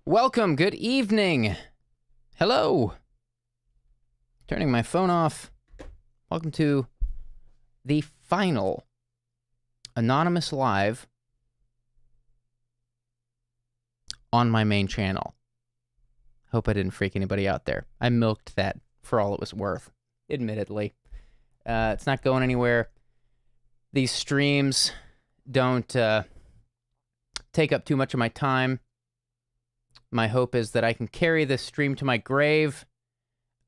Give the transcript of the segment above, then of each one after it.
Welcome, good evening. Hello. Turning my phone off. Welcome to the final Anonymous Live on my main channel. Hope I didn't freak anybody out there. I milked that for all it was worth, admittedly. It's not going anywhere. These streams don't take up too much of my time. My hope is that I can carry this stream to my grave.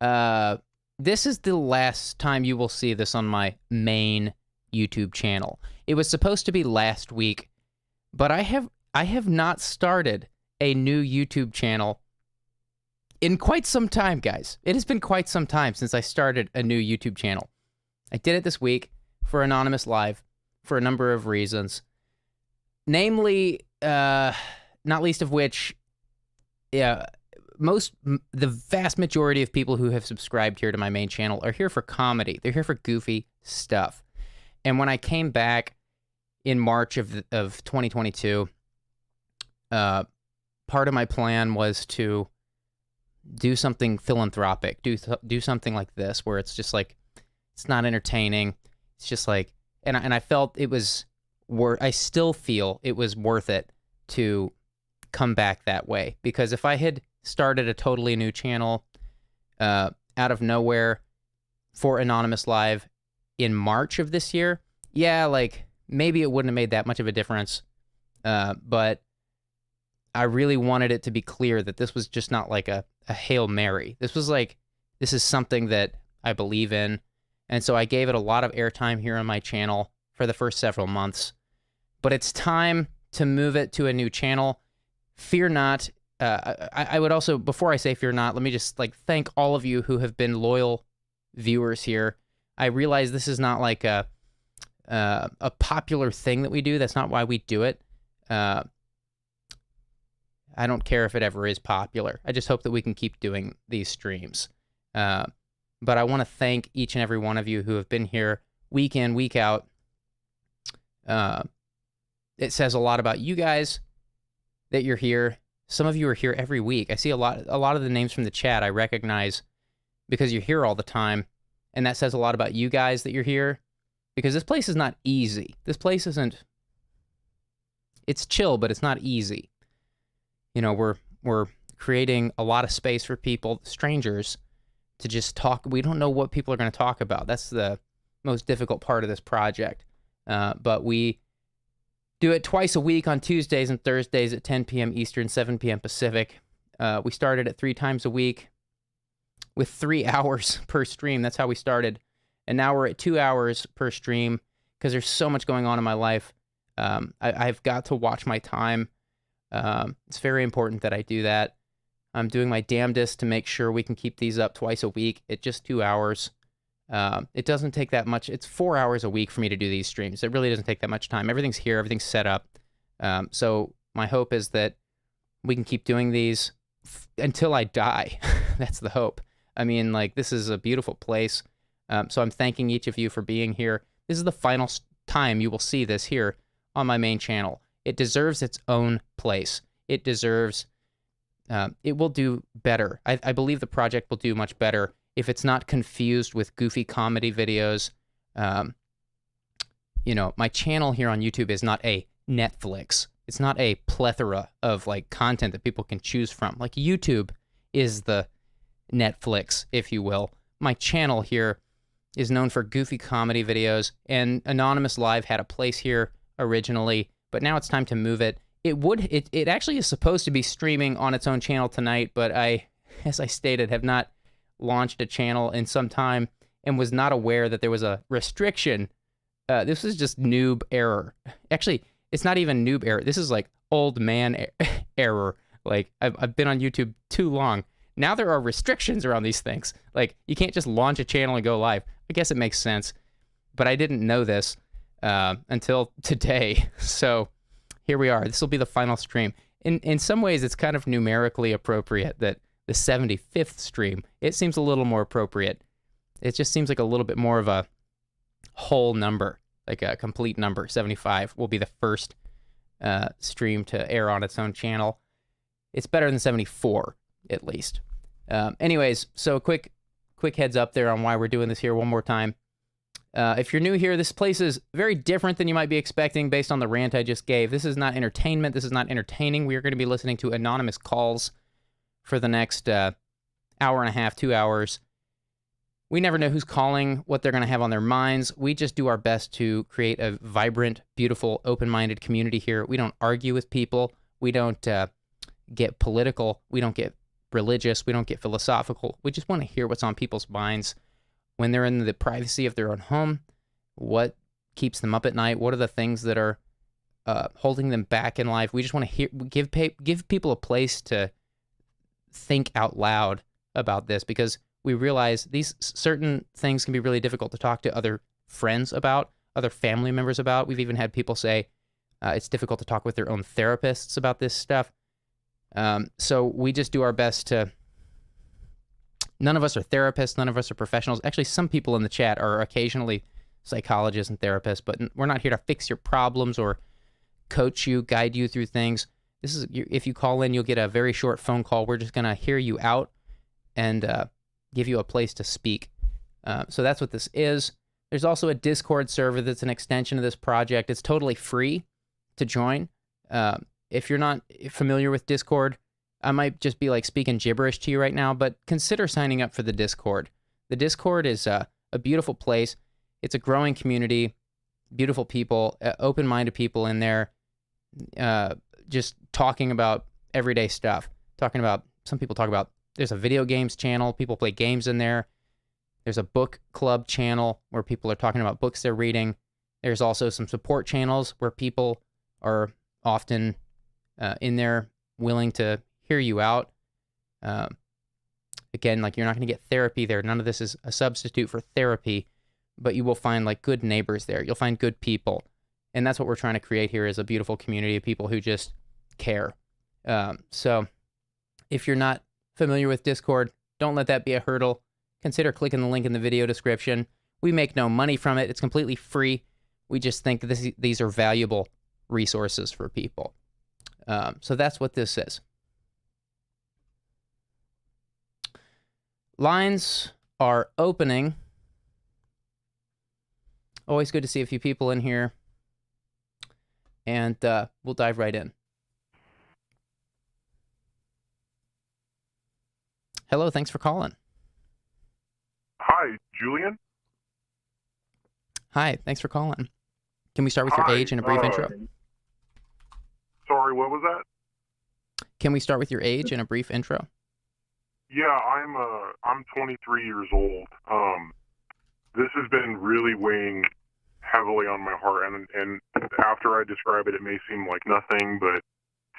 This is the last time you will see this on my main YouTube channel. It was supposed to be last week, but I have not started a new YouTube channel in quite some time, guys. It has been quite some time since I started a new YouTube channel. I did it this week for Anonymous Live for a number of reasons. Namely, not least of which, the vast majority of people who have subscribed here to my main channel are here for comedy. They're here for goofy stuff. And when I came back in March of 2022, part of my plan was to do something philanthropic, do something like this, where it's just like, it's not entertaining. It's just like, and I felt it was I still feel it was worth it to come back that way, because if I had started a totally new channel out of nowhere for Anonymous Live in March of this year, yeah, like maybe it wouldn't have made that much of a difference, but I really wanted it to be clear that this was just not like a Hail Mary. This was like, this is something that I believe in, and so I gave it a lot of airtime here on my channel for the first several months, but it's time to move it to a new channel. Fear not. I would also, before I say fear not, let me just like thank all of you who have been loyal viewers here. I realize this is not like a popular thing that we do. That's not why we do it. I don't care if it ever is popular. I just hope that we can keep doing these streams. But I want to thank each and every one of you who have been here week in, week out. It says a lot about you guys that you're here. Some of you are here every week. I see a lot of the names from the chat I recognize because you're here all the time, and that says a lot about you guys that you're here, because this place is not easy. This place isn't, it's chill, but it's not easy. You know, we're creating a lot of space for people, strangers, to just talk. We don't know what people are going to talk about. That's the most difficult part of this project. But we do it twice a week on Tuesdays and Thursdays at 10 p.m. Eastern, 7 p.m. Pacific. We started at 3 times a week with 3 hours per stream. That's how we started. And now we're at 2 hours per stream because there's so much going on in my life. I've got to watch my time. It's very important that I do that. I'm doing my damnedest to make sure we can keep these up twice a week at just 2 hours. It doesn't take that much. It's 4 hours a week for me to do these streams. It really doesn't take that much time. Everything's here. Everything's set up. So my hope is that we can keep doing these until I die. That's the hope. I mean, like, this is a beautiful place. So I'm thanking each of you for being here. This is the final time you will see this here on my main channel. It deserves its own place. It deserves, it will do better. I believe the project will do much better if it's not confused with goofy comedy videos. You know, my channel here on YouTube is not a Netflix. It's not a plethora of like content that people can choose from. Like, YouTube is the Netflix, if you will. My channel here is known for goofy comedy videos, and Anonymous Live had a place here originally, but now it's time to move it. It actually is supposed to be streaming on its own channel tonight, but I, as I stated, have not launched a channel in some time and was not aware that there was a restriction. This is just noob error. Actually, it's not even noob error. This is like old man error. Like, I've been on YouTube too long. Now there are restrictions around these things. Like, you can't just launch a channel and go live. I guess it makes sense, but I didn't know this until today. So here we are. This will be the final stream. In some ways, it's kind of numerically appropriate that the 75th stream, it seems a little more appropriate. It just seems like a little bit more of a whole number, like a complete number. 75 will be the first stream to air on its own channel. It's better than 74, at least. Anyways, so quick heads up there on why we're doing this here one more time. If you're new here, this place is very different than you might be expecting based on the rant I just gave. This is not entertainment. This is not entertaining. We are going to be listening to anonymous calls for the next hour and a half, 2 hours. We never know who's calling, what they're going to have on their minds. We just do our best to create a vibrant, beautiful, open-minded community here. We don't argue with people. We don't get political. We don't get religious. We don't get philosophical. We just want to hear what's on people's minds when they're in the privacy of their own home. What keeps them up at night? What are the things that are holding them back in life? We just want to give people a place to think out loud about this, because we realize these certain things can be really difficult to talk to other friends about, other family members about. We've even had people say it's difficult to talk with their own therapists about this stuff. So we just do our best to... None of us are therapists. None of us are professionals. Actually, some people in the chat are occasionally psychologists and therapists, but we're not here to fix your problems or coach you, guide you through things. This is, if you call in, you'll get a very short phone call. We're just going to hear you out and give you a place to speak. So that's what this is. There's also a Discord server that's an extension of this project. It's totally free to join. If you're not familiar with Discord, I might just be like speaking gibberish to you right now, but consider signing up for the Discord. The Discord is a beautiful place. It's a growing community, beautiful people, open-minded people in there, just talking about everyday stuff. Some people talk about, there's a video games channel. People play games in there. There's a book club channel where people are talking about books they're reading. There's also some support channels where people are often in there willing to hear you out. Again, like, you're not going to get therapy there. None of this is a substitute for therapy, but you will find like good neighbors there. You'll find good people. And that's what we're trying to create here, is a beautiful community of people who just care. So if you're not familiar with Discord, don't let that be a hurdle. Consider clicking the link in the video description. We make no money from it. It's completely free. We just think these are valuable resources for people. So that's what this is. Lines are opening. Always good to see a few people in here. And we'll dive right in. Hello, thanks for calling. Hi, Julian. Hi, thanks for calling. Can we start with your age and a brief intro? Sorry, what was that? Can we start with your age and a brief intro? Yeah, I'm 23 years old. This has been really weighing heavily on my heart, and after I describe it, it may seem like nothing, but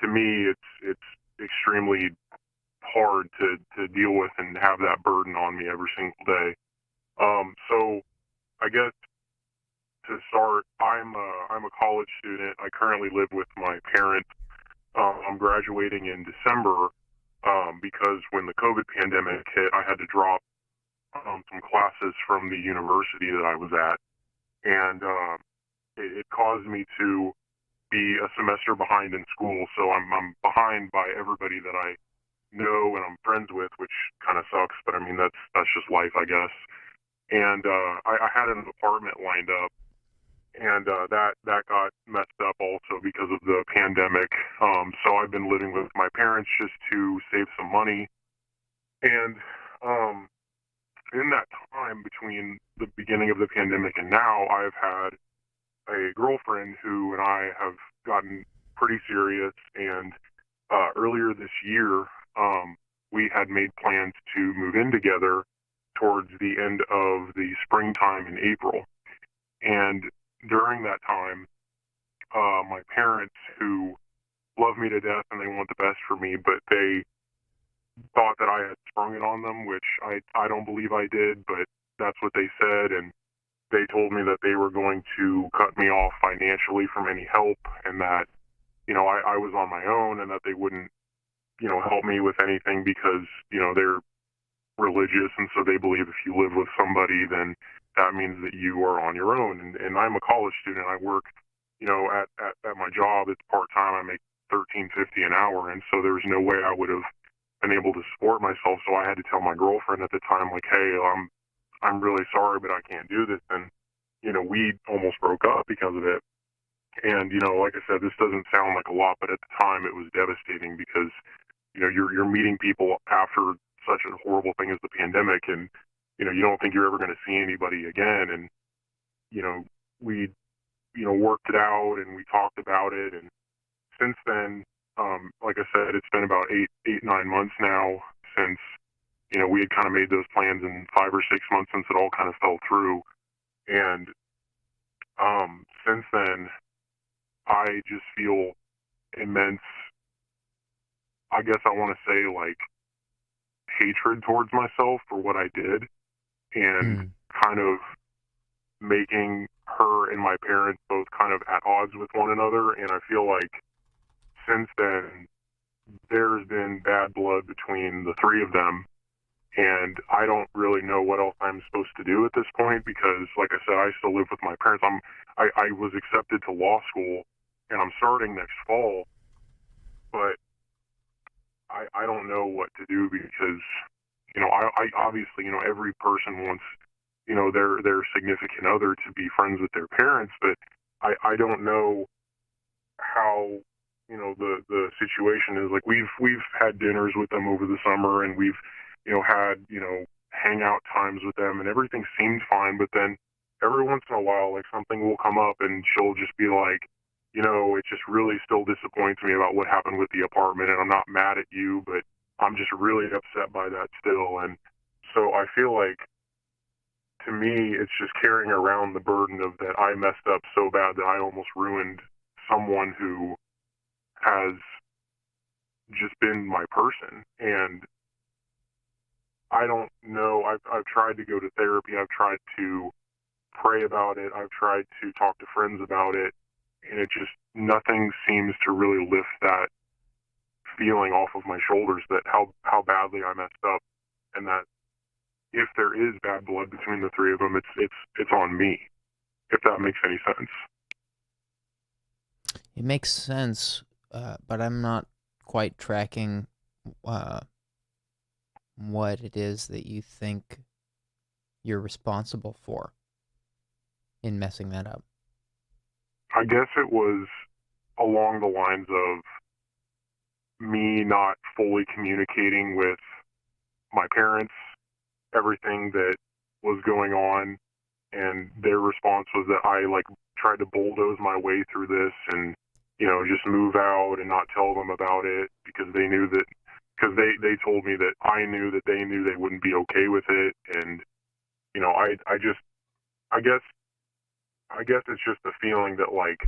to me, it's extremely hard to deal with and have that burden on me every single day. So I guess to start, I'm a college student. I currently live with my parents. I'm graduating in December because when the COVID pandemic hit, I had to drop some classes from the university that I was at, and it caused me to be a semester behind in school. So I'm behind by everybody that I know and I'm friends with, which kind of sucks, but I mean, that's just life, I guess. And I had an apartment lined up, and that got messed up also because of the pandemic. So I've been living with my parents just to save some money. And in that time between the beginning of the pandemic and now, I've had a girlfriend who and I have gotten pretty serious. And earlier this year, we had made plans to move in together towards the end of the springtime in April. And during that time, my parents, who love me to death and they want the best for me, but they thought that I had sprung it on them, which I don't believe I did, but that's what they said. And they told me that they were going to cut me off financially from any help, and that, I was on my own, and that they wouldn't, help me with anything because, they're religious, and so they believe if you live with somebody, then that means that you are on your own. And I'm a college student. I work, at my job. It's part-time. I make $13.50 an hour, and so there was no way I would have been able to support myself. So I had to tell my girlfriend at the time, like, hey, I'm really sorry, but I can't do this. And we almost broke up because of it. And like I said, this doesn't sound like a lot, but at the time it was devastating because you're meeting people after such a horrible thing as the pandemic, and you don't think you're ever going to see anybody again. And we worked it out and we talked about it, and since then, like I said, it's been about 9 months now since we had kind of made those plans, and 5 or 6 months since it all kind of fell through. And since then, I just feel immense, I guess I want to say, like, hatred towards myself for what I did, and kind of making her and my parents both kind of at odds with one another. And I feel like since then there's been bad blood between the three of them, and I don't really know what else I'm supposed to do at this point, because like I said, I still live with my parents. I was accepted to law school and I'm starting next fall, but I don't know what to do, because I obviously, every person wants their significant other to be friends with their parents, but I don't know how the situation is. Like, we've had dinners with them over the summer, and we've had hangout times with them, and everything seemed fine. But then every once in a while, like, something will come up and she'll just be like, it just really still disappoints me about what happened with the apartment, and I'm not mad at you, but I'm just really upset by that still. And so I feel like, to me, it's just carrying around the burden of that I messed up so bad that I almost ruined someone who has just been my person. And I don't know, I've tried to go to therapy, I've tried to pray about it, I've tried to talk to friends about it, and it just, nothing seems to really lift that feeling off of my shoulders, that how badly I messed up, and that if there is bad blood between the three of them, it's on me, if that makes any sense. It makes sense, but I'm not quite tracking what it is that you think you're responsible for in messing that up. I guess it was along the lines of me not fully communicating with my parents everything that was going on, and their response was that I tried to bulldoze my way through this and just move out and not tell them about it, because they knew that, because they told me that I knew that they knew they wouldn't be okay with it. And I guess it's just the feeling that, like,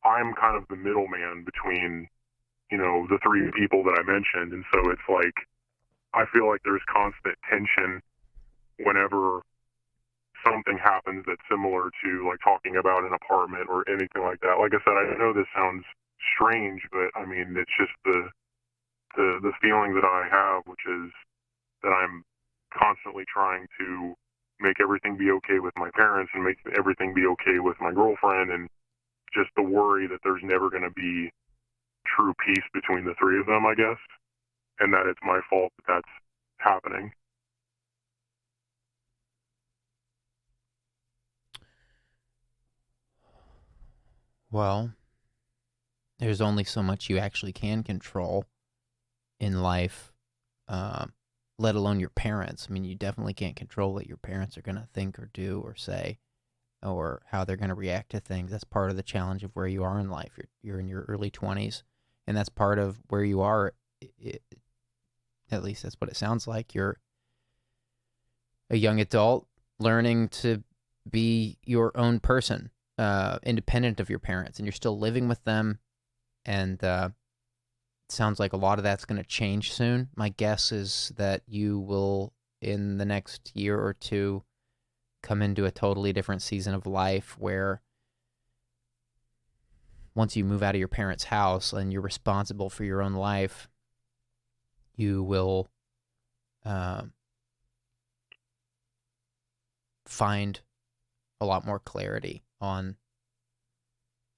I'm kind of the middleman between the three people that I mentioned, and so it's like I feel like there's constant tension whenever something happens that's similar to, like, talking about an apartment or anything like that. Like I said, I know this sounds strange, but I mean, it's just the feeling that I have, which is that I'm constantly trying to make everything be okay with my parents and make everything be okay with my girlfriend, and just the worry that there's never going to be true peace between the three of them, I guess, and that it's my fault that that's happening. Well, there's only so much you actually can control in life, let alone your parents. I mean, you definitely can't control what your parents are going to think or do or say, or how they're going to react to things. That's part of the challenge of where you are in life. You're in your early 20s, and that's part of where you are. At least that's what it sounds like. You're a young adult learning to be your own person, independent of your parents, and you're still living with them. And it sounds like a lot of that's going to change soon. My guess is that you will, in the next year or two, come into a totally different season of life where once you move out of your parents' house and you're responsible for your own life, you will find a lot more clarity on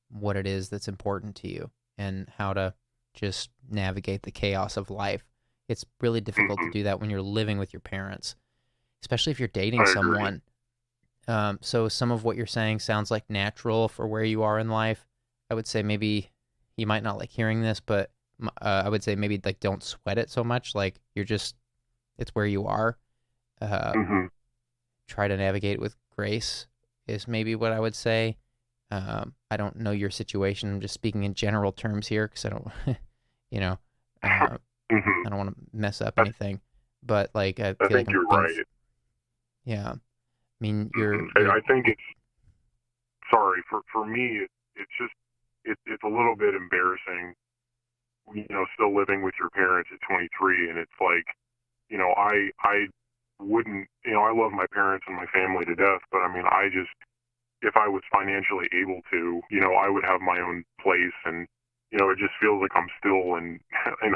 what it is that's important to you. and how to just navigate the chaos of life. It's really difficult to do that when you're living with your parents, especially if you're dating someone. So some of what you're saying sounds like natural for where you are in life. I would say maybe you might not like hearing this, but I would say maybe like don't sweat it so much. Like it's where you are. Try to navigate with grace is maybe what I would say. I don't know your situation. I'm just speaking in general terms here because I don't, I don't want to mess up anything. But like I feel think like you're right. Yeah. I mean, I think it's sorry for me. It's a little bit embarrassing, still living with your parents at 23, and it's like, I wouldn't, I love my parents and my family to death, but I mean, if I was financially able to, I would have my own place, and it just feels like I'm still in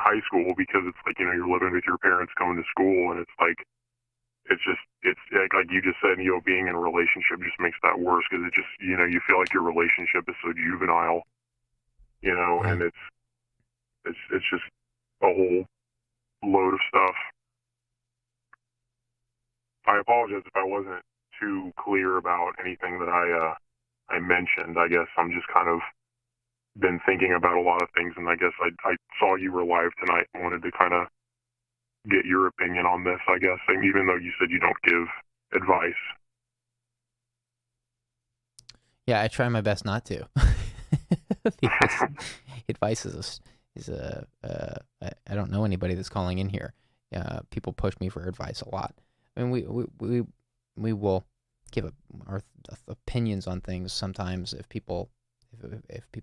high school because it's like, you're living with your parents, going to school, and it's like. It's like you just said, being in a relationship just makes that worse because it just, you feel like your relationship is so juvenile, and it's just a whole load of stuff. I apologize if I wasn't too clear about anything that I mentioned. I guess I'm just kind of been thinking about a lot of things, and I guess I saw you were live tonight and wanted to kind of get your opinion on this, I guess, and even though you said you don't give advice. Yeah, I try my best not to. Because advice I don't know anybody that's calling in here. People push me for advice a lot. I mean, we will give our opinions on things sometimes if people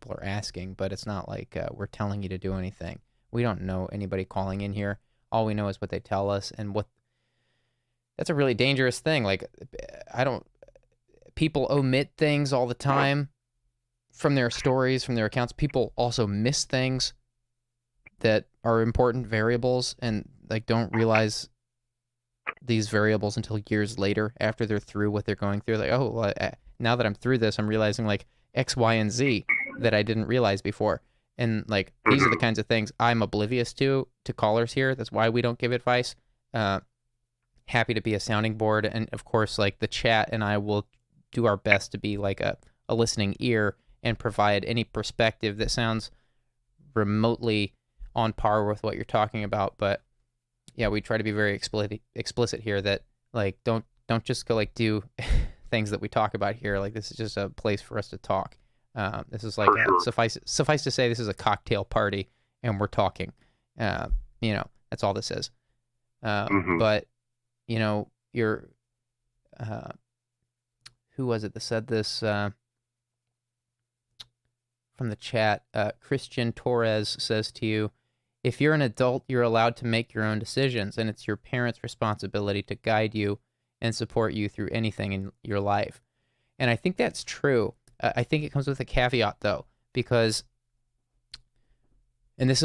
are asking, but it's not like we're telling you to do anything. We don't know anybody calling in here. All we know is what they tell us, and that's a really dangerous thing. Like, people omit things all the time from their stories, from their accounts. People also miss things that are important variables and like don't realize these variables until years later after they're through what they're going through. Like, oh, well, now that I'm through this, I'm realizing like X, Y, and Z that I didn't realize before. And like these are the kinds of things I'm oblivious to callers here. That's why we don't give advice. Happy to be a sounding board, and of course, like the chat and I will do our best to be like a listening ear and provide any perspective that sounds remotely on par with what you're talking about. But yeah, we try to be very explicit here that like don't just go like do things that we talk about here. Like this is just a place for us to talk. This is like suffice to say, this is a cocktail party, and we're talking. That's all this is. But you're who was it that said this from the chat? Christian Torres says to you, if you're an adult, you're allowed to make your own decisions, and it's your parents' responsibility to guide you and support you through anything in your life. And I think that's true. I think it comes with a caveat, though, because, and I'm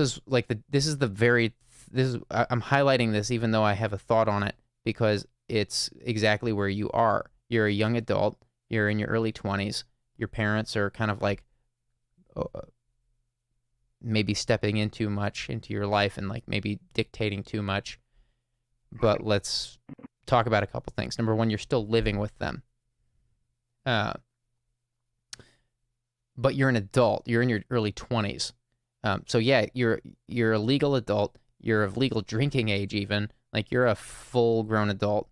highlighting this even though I have a thought on it, because it's exactly where you are. You're a young adult. You're in your early 20s. Your parents are kind of like maybe stepping in too much into your life and like maybe dictating too much. But let's talk about a couple things. Number one, you're still living with them. But you're an adult. You're in your early 20s. So yeah, you're a legal adult. You're of legal drinking age even. Like you're a full-grown adult.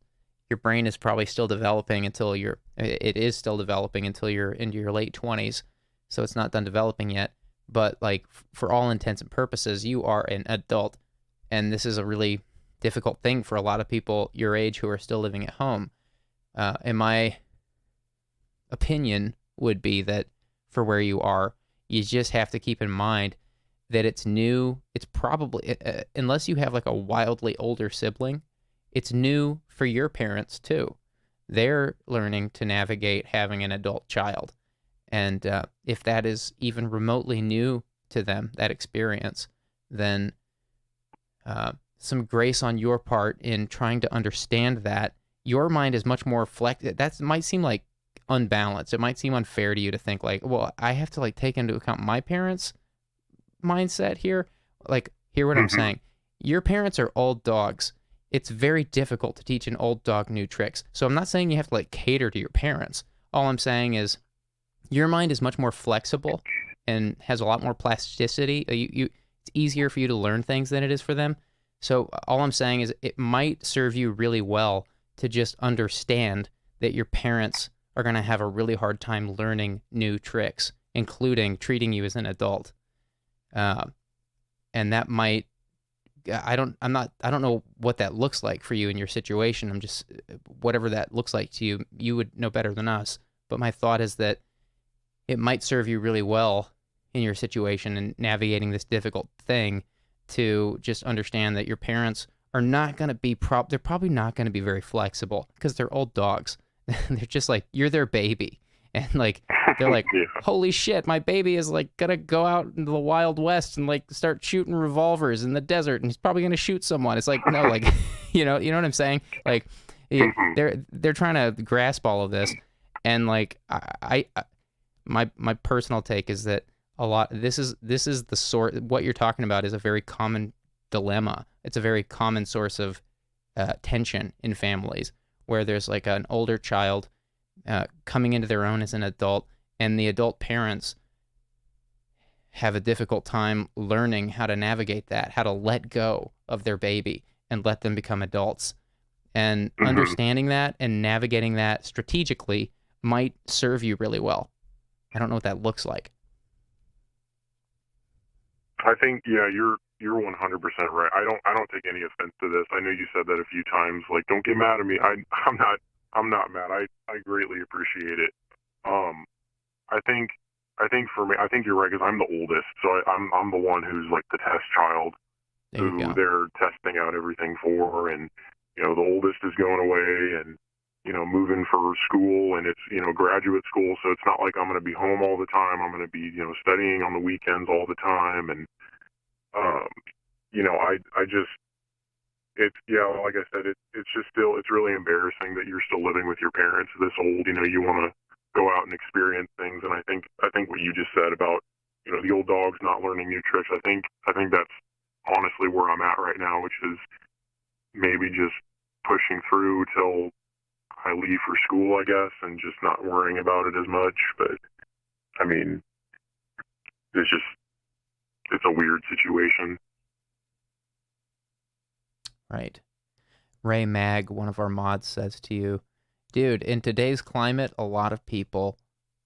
Your brain is probably still developing until it is still developing until you're into your late 20s. So it's not done developing yet. But like for all intents and purposes, you are an adult. And this is a really difficult thing for a lot of people your age who are still living at home. In my opinion would be that for where you are, you just have to keep in mind that it's new. It's probably, unless you have like a wildly older sibling, it's new for your parents too. They're learning to navigate having an adult child. And if that is even remotely new to them, that experience, then some grace on your part in trying to understand that. Your mind is much more reflective. That might seem like unbalanced. It might seem unfair to you to think like, well, I have to like take into account my parents, mindset here. Like, hear what I'm saying. Your parents are old dogs. It's very difficult to teach an old dog new tricks. So I'm not saying you have to like cater to your parents. All I'm saying is your mind is much more flexible and has a lot more plasticity. It's easier for you to learn things than it is for them. So all I'm saying is it might serve you really well to just understand that your parents are going to have a really hard time learning new tricks, including treating you as an adult. And that might, I don't know what that looks like for you in your situation. I'm just, whatever that looks like to you, you would know better than us. But my thought is that it might serve you really well in your situation and navigating this difficult thing to just understand that your parents are not going to be, they're probably not going to be very flexible because they're old dogs. They're just like, you're their baby. And like, they're like, holy shit, my baby is like gonna go out into the Wild West and like start shooting revolvers in the desert, and he's probably gonna shoot someone. It's like, no, like, you know what I'm saying? Like, they're trying to grasp all of this, and like, my personal take is that a lot. This is the sort. What you're talking about is a very common dilemma. It's a very common source of tension in families where there's like an older child coming into their own as an adult, and the adult parents have a difficult time learning how to navigate that, how to let go of their baby and let them become adults. And understanding that and navigating that strategically might serve you really well. I don't know what that looks like. I think, yeah, you're 100% right. I don't take any offense to this. I know you said that a few times. Like, don't get mad at me. I'm not mad. I greatly appreciate it. I think for me, I think you're right because I'm the oldest, so I'm the one who's like the test child who they're testing out everything for, and you know the oldest is going away and you know moving for school, and it's you know graduate school, so it's not like I'm going to be home all the time. I'm going to be you know studying on the weekends all the time, and you know I just it's yeah like I said it's just still it's really embarrassing that you're still living with your parents this old. You know you want to go out and experience things, and I think what you just said about you know the old dogs not learning new tricks. I think that's honestly where I'm at right now, which is maybe just pushing through till I leave for school, I guess, and just not worrying about it as much. But I mean, it's a weird situation. Right. Ray Mag, one of our mods, says to you, dude, in today's climate, a lot of people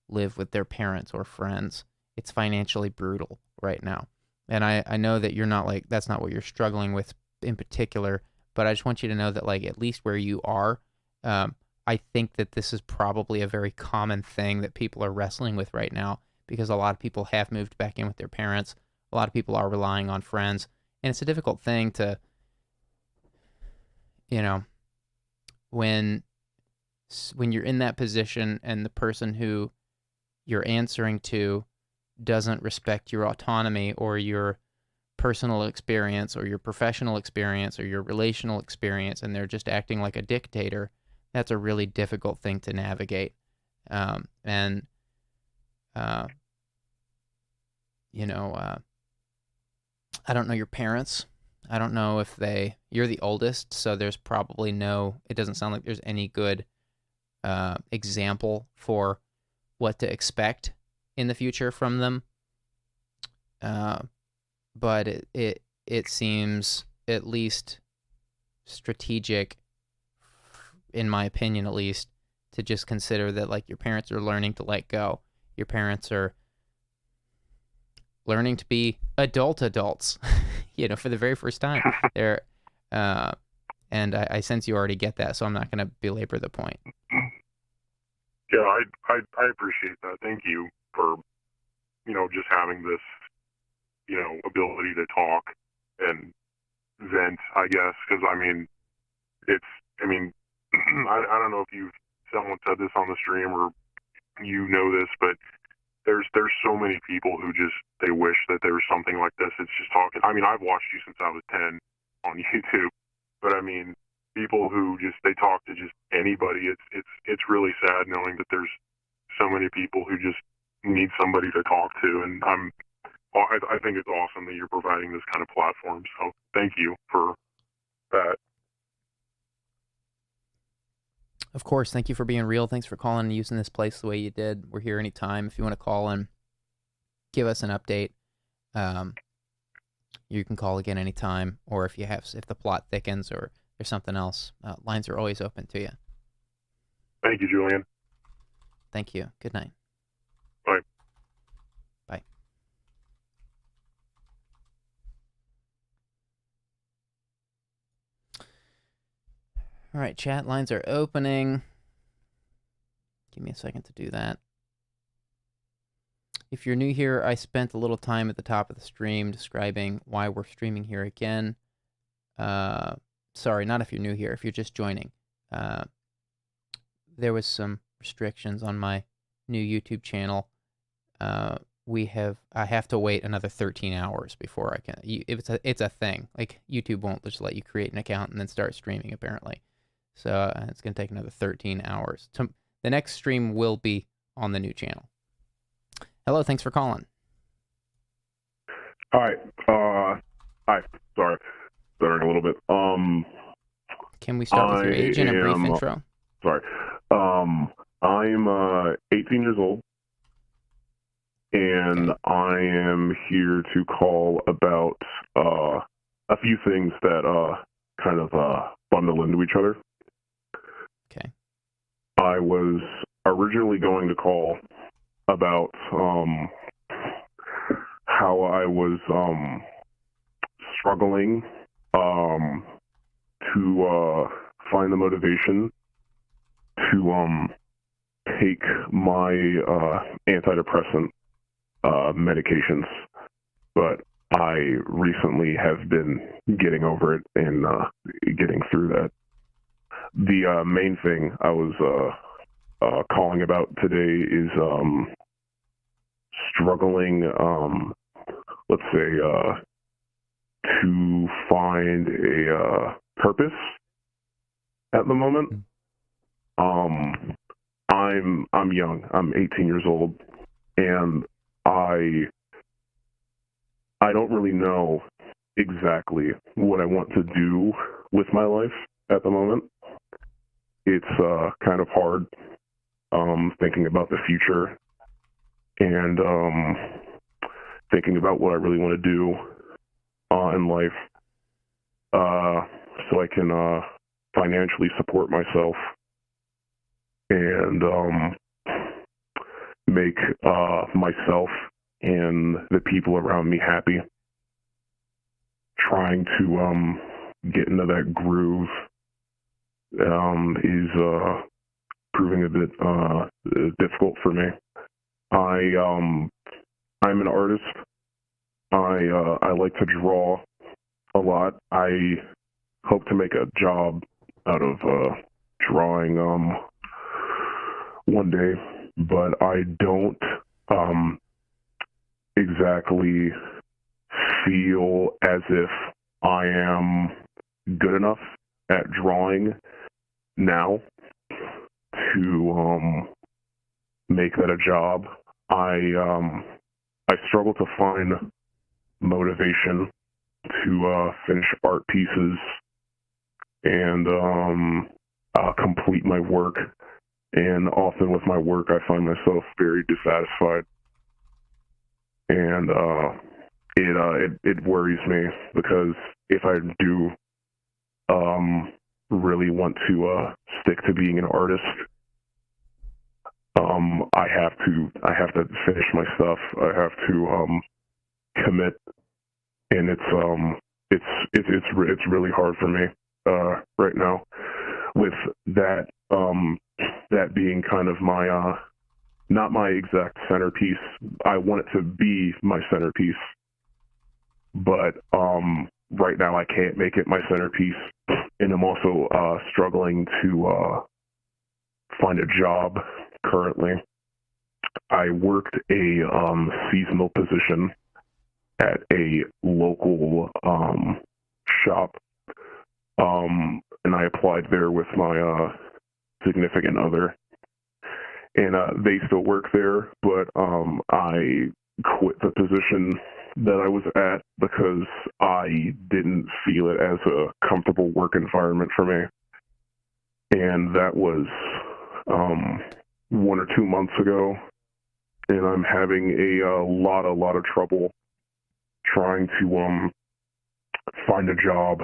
live with their parents or friends. It's financially brutal right now. And I know that you're not like, that's not what you're struggling with in particular, but I just want you to know that like, at least where you are, I think that this is probably a very common thing that people are wrestling with right now because a lot of people have moved back in with their parents. A lot of people are relying on friends, and it's a difficult thing to, you know, when you're in that position and the person who you're answering to doesn't respect your autonomy or your personal experience or your professional experience or your relational experience, and they're just acting like a dictator, that's a really difficult thing to navigate. You know, I don't know your parents. I don't know if you're the oldest, so there's probably it doesn't sound like there's any good example for what to expect in the future from them. But it seems at least strategic, in my opinion at least, to just consider that like your parents are learning to let go. Your parents are learning to be adults, you know, for the very first time. They're, and I sense you already get that, so I'm not going to belabor the point. Yeah, I appreciate that. Thank you for, you know, just having this, you know, ability to talk and vent, I guess, because, I mean, I don't know if someone said this on the stream or you know this, but there's so many people who just, they wish that there was something like this. It's just talking. I mean, I've watched you since I was 10 on YouTube, but I mean, people who just, they talk to just anybody. It's really sad knowing that there's so many people who just need somebody to talk to. And I'm I think it's awesome that you're providing this kind of platform. So thank you for that. Of course, thank you for being real. Thanks for calling and using this place the way you did. We're here anytime. If you want to call and give us an update, you can call again anytime. Or if the plot thickens or there's something else, lines are always open to you. Thank you, Julian. Thank you. Good night. Bye. Bye. All right, chat lines are opening. Give me a second to do that. If you're new here, I spent a little time at the top of the stream describing why we're streaming here again. Sorry, not if you're new here, if you're just joining. There was some restrictions on my new YouTube channel. I have to wait another 13 hours before I can. It's a thing. Like, YouTube won't just let you create an account and then start streaming, apparently. So it's going to take another 13 hours. The next stream will be on the new channel. Hello, thanks for calling. Hi. Hi. Sorry. Stuttering a little bit. Can we start with your age and a brief intro? Sorry. I'm 18 years old, and Okay. I am here to call about a few things that kind of bundle into each other. Okay. I was originally going to call about how I was struggling to find the motivation to take my antidepressant medications, but I recently have been getting over it and getting through that. The main thing I was calling about today is struggling, let's say, to find a purpose at the moment. I'm young. I'm 18 years old, and I don't really know exactly what I want to do with my life at the moment. It's kind of hard thinking about the future and thinking about what I really want to do in life so I can financially support myself and make myself and the people around me happy. Trying to get into that groove is proving a bit difficult for me. I'm an artist. I like to draw a lot. I hope to make a job out of drawing one day, but I don't exactly feel as if I am good enough at drawing now to make that a job. I struggle to find motivation to finish art pieces and complete my work. And often with my work, I find myself very dissatisfied, and it worries me because if I do really want to stick to being an artist, I have to finish my stuff. I have to commit, and it's really hard for me right now. With that that being kind of my not my exact centerpiece. I want it to be my centerpiece, but right now I can't make it my centerpiece, and I'm also struggling to find a job currently. I worked a seasonal position at a local shop, and I applied there with my significant other, and they still work there, but I quit the position that I was at because I didn't feel it as a comfortable work environment for me. And that was 1 or 2 months ago. And I'm having a lot of trouble trying to find a job.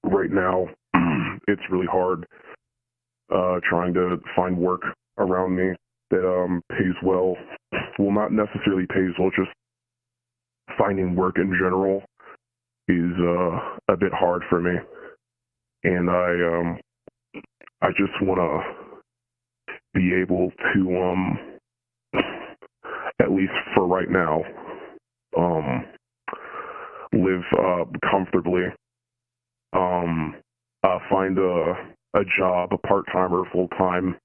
Right now, it's really hard trying to find work around me that pays well. Well, not necessarily pays well, just finding work in general is a bit hard for me. And I just want to be able to, at least for right now, live comfortably, find a job, a part-time or full-time,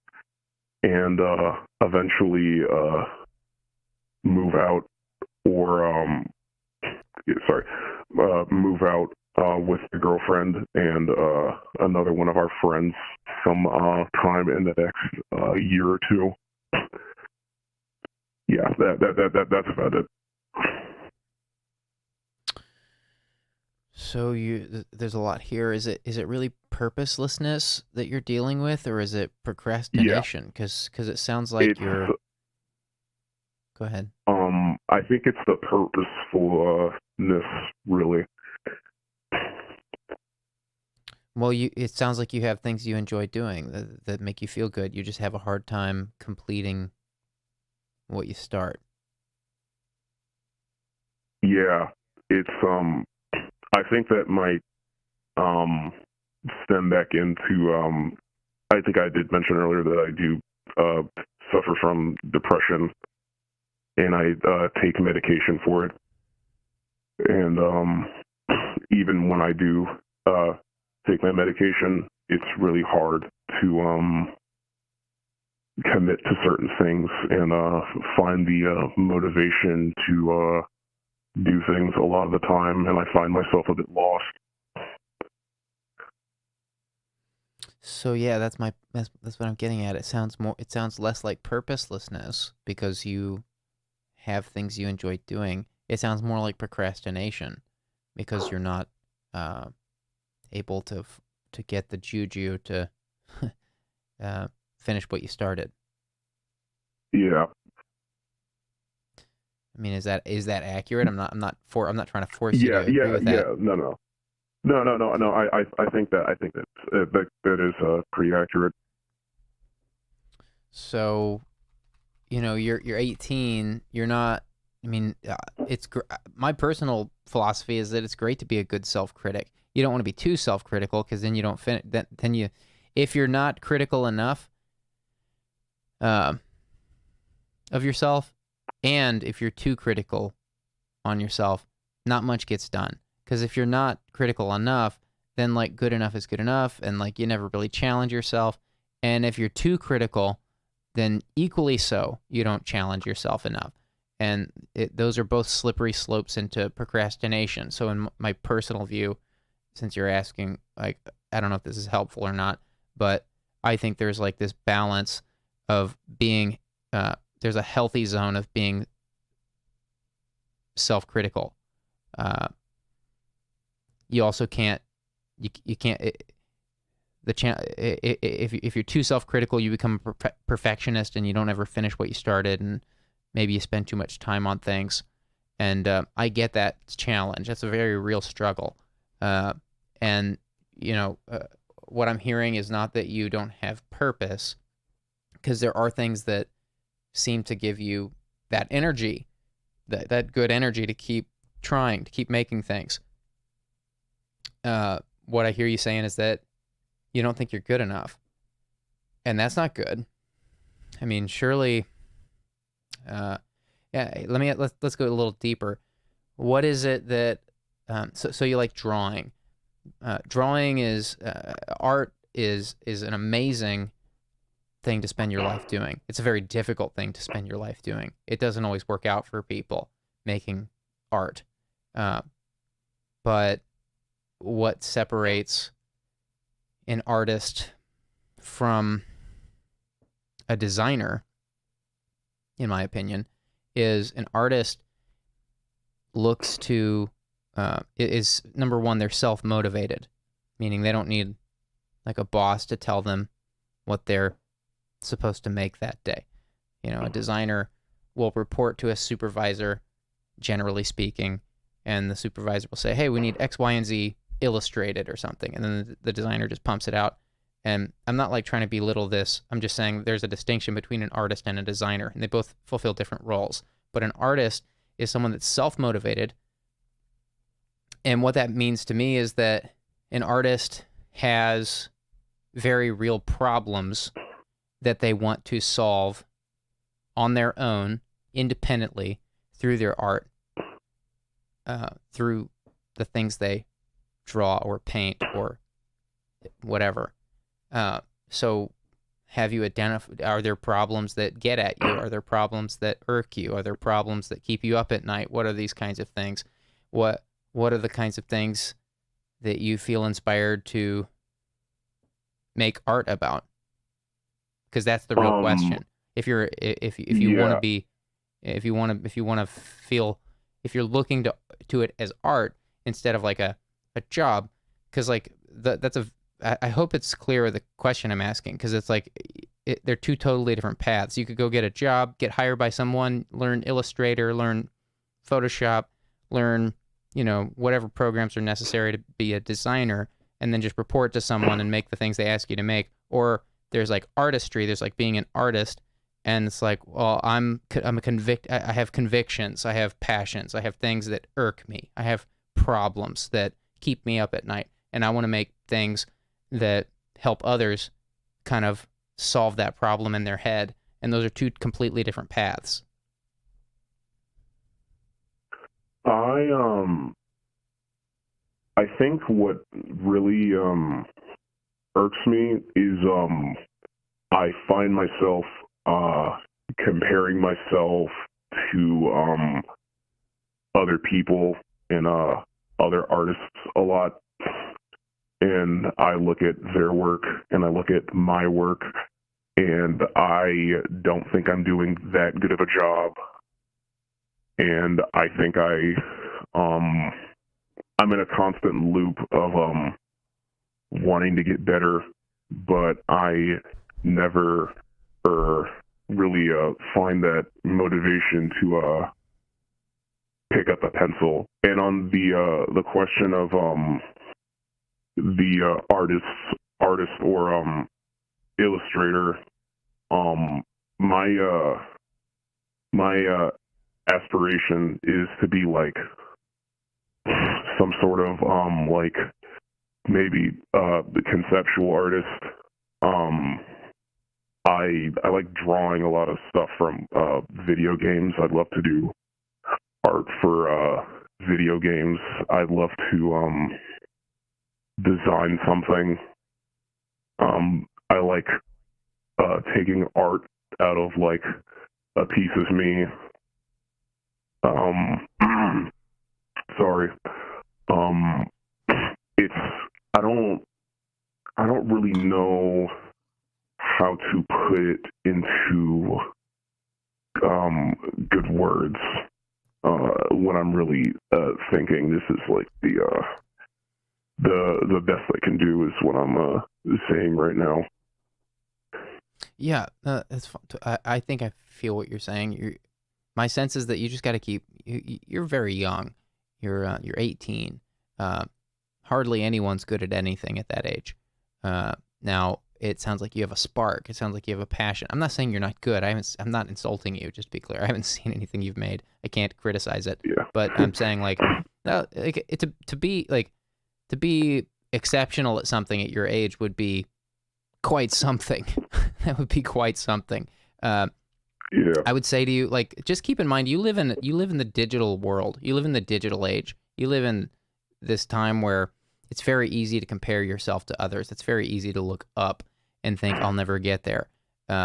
and eventually move out or move out with a girlfriend and another one of our friends some time in the next year or two. Yeah, that's about it. So there's a lot here. Is it really purposelessness that you're dealing with, or is it procrastination? Because it sounds like you're. Go ahead. I think it's the purposefulness, really. Well, it sounds like you have things you enjoy doing that make you feel good. You just have a hard time completing what you start. Yeah, it's I think that might stem back into I think I did mention earlier that I do suffer from depression, and I take medication for it. And even when I do take my medication, it's really hard to commit to certain things and find the motivation to do things a lot of the time, and I find myself a bit lost. So yeah, that's what I'm getting at. It sounds less like purposelessness because you have things you enjoy doing. It sounds more like procrastination because you're not able to get the juju to finish what you started. Yeah. I mean, is that accurate? I'm not trying to force you to agree with that. No. I think that is pretty accurate. So, you're 18. You're not. I mean, my personal philosophy is that it's great to be a good self-critic. You don't want to be too self-critical because then you don't finish. Then you, if you're not critical enough of yourself, and if you're too critical on yourself, not much gets done. Because if you're not critical enough, then like good enough is good enough, and like you never really challenge yourself. And if you're too critical, then equally so, you don't challenge yourself enough. And those are both slippery slopes into procrastination. So in my personal view, since you're asking, like, I don't know if this is helpful or not, but I think there's like this balance of being, there's a healthy zone of being self-critical. You also can't, you can't, if you're too self-critical, you become a perfectionist and you don't ever finish what you started, and maybe you spend too much time on things. And I get that challenge. That's a very real struggle. And, what I'm hearing is not that you don't have purpose, because there are things that seem to give you that energy, that good energy to keep trying, to keep making things. What I hear you saying is that you don't think you're good enough, and that's not good. I mean, surely, let's go a little deeper. What is it that, so you like drawing? Drawing is, art is an amazing thing to spend your life doing. It's a very difficult thing to spend your life doing. It doesn't always work out for people making art. But what separates an artist from a designer, in my opinion, is an artist looks to is number one, they're self-motivated, meaning they don't need like a boss to tell them what they're supposed to make that day. You know, a designer will report to a supervisor, generally speaking, and the supervisor will say, hey, we need X, Y, and Z illustrated or something. And then the designer just pumps it out. And I'm not like trying to belittle this. I'm just saying there's a distinction between an artist and a designer, and they both fulfill different roles. But an artist is someone that's self-motivated. And what that means to me is that an artist has very real problems that they want to solve on their own, independently, through their art, through the things they draw or paint or whatever. So have you identified, are there problems that get at you? Are there problems that irk you? Are there problems that keep you up at night? What are these kinds of things? What are the kinds of things that you feel inspired to make art about? Because that's the real question. If you want to be, if you want to feel, if you're looking to it as art instead of like a job, because like I hope it's clear the question I'm asking, because it's like they're two totally different paths. You could go get a job, get hired by someone, learn Illustrator, learn Photoshop, learn, you know, whatever programs are necessary to be a designer, and then just report to someone and make the things they ask you to make. Or there's like artistry, there's like being an artist, and it's like, well, I have convictions, I have passions, I have things that irk me, I have problems that keep me up at night, and I want to make things that help others kind of solve that problem in their head. And those are two completely different paths. I think what really irks me is I find myself comparing myself to other people and other artists a lot. And I look at their work and I look at my work, and I don't think I'm doing that good of a job. And I think I'm in a constant loop of wanting to get better, but I never really find that motivation to pick up a pencil. And on the question of the artist or illustrator, my aspiration is to be like some sort of like maybe the conceptual artist. I like drawing a lot of stuff from video games. I'd love to do art for video games. I'd love to design something. I like taking art out of like a piece of me. Sorry. I don't really know how to put it into good words when I'm really thinking. This is like the best I can do is what I'm saying right now. Yeah, that's fun. I think I feel what you're saying. My sense is that you just got to keep. You're very young. You're 18. Hardly anyone's good at anything at that age. Now it sounds like you have a spark. It sounds like you have a passion. I'm not saying you're not good. I'm not insulting you. Just to be clear, I haven't seen anything you've made. I can't criticize it. Yeah. But I'm saying like, no, like to be exceptional at something at your age would be quite something. That would be quite something. Yeah. I would say to you, like, just keep in mind, you live in the digital world. You live in the digital age. You live in this time where it's very easy to compare yourself to others. It's very easy to look up and think, I'll never get there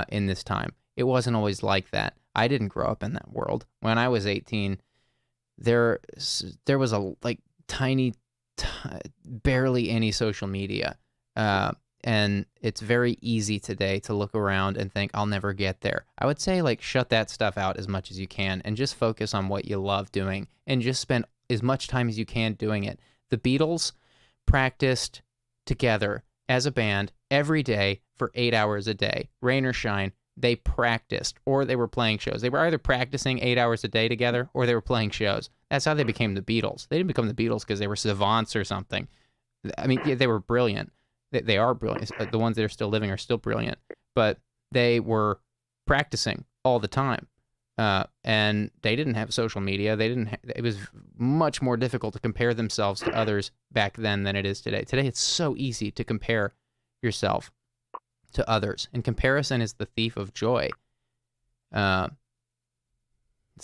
in this time. It wasn't always like that. I didn't grow up in that world. When I was 18, there was a like tiny, barely any social media. And it's very easy today to look around and think, I'll never get there. I would say, like, shut that stuff out as much as you can and just focus on what you love doing and just spend as much time as you can doing it. The Beatles practiced together as a band every day for 8 hours a day, rain or shine. They practiced, or they were playing shows. They were either practicing 8 hours a day together, or they were playing shows. That's how they became the Beatles. They didn't become the Beatles because they were savants or something. I mean, yeah, they were brilliant. They are brilliant. The ones that are still living are still brilliant. But they were practicing all the time. And they didn't have social media. It was much more difficult to compare themselves to others back then than it is today. Today, it's so easy to compare yourself to others. And comparison is the thief of joy. It's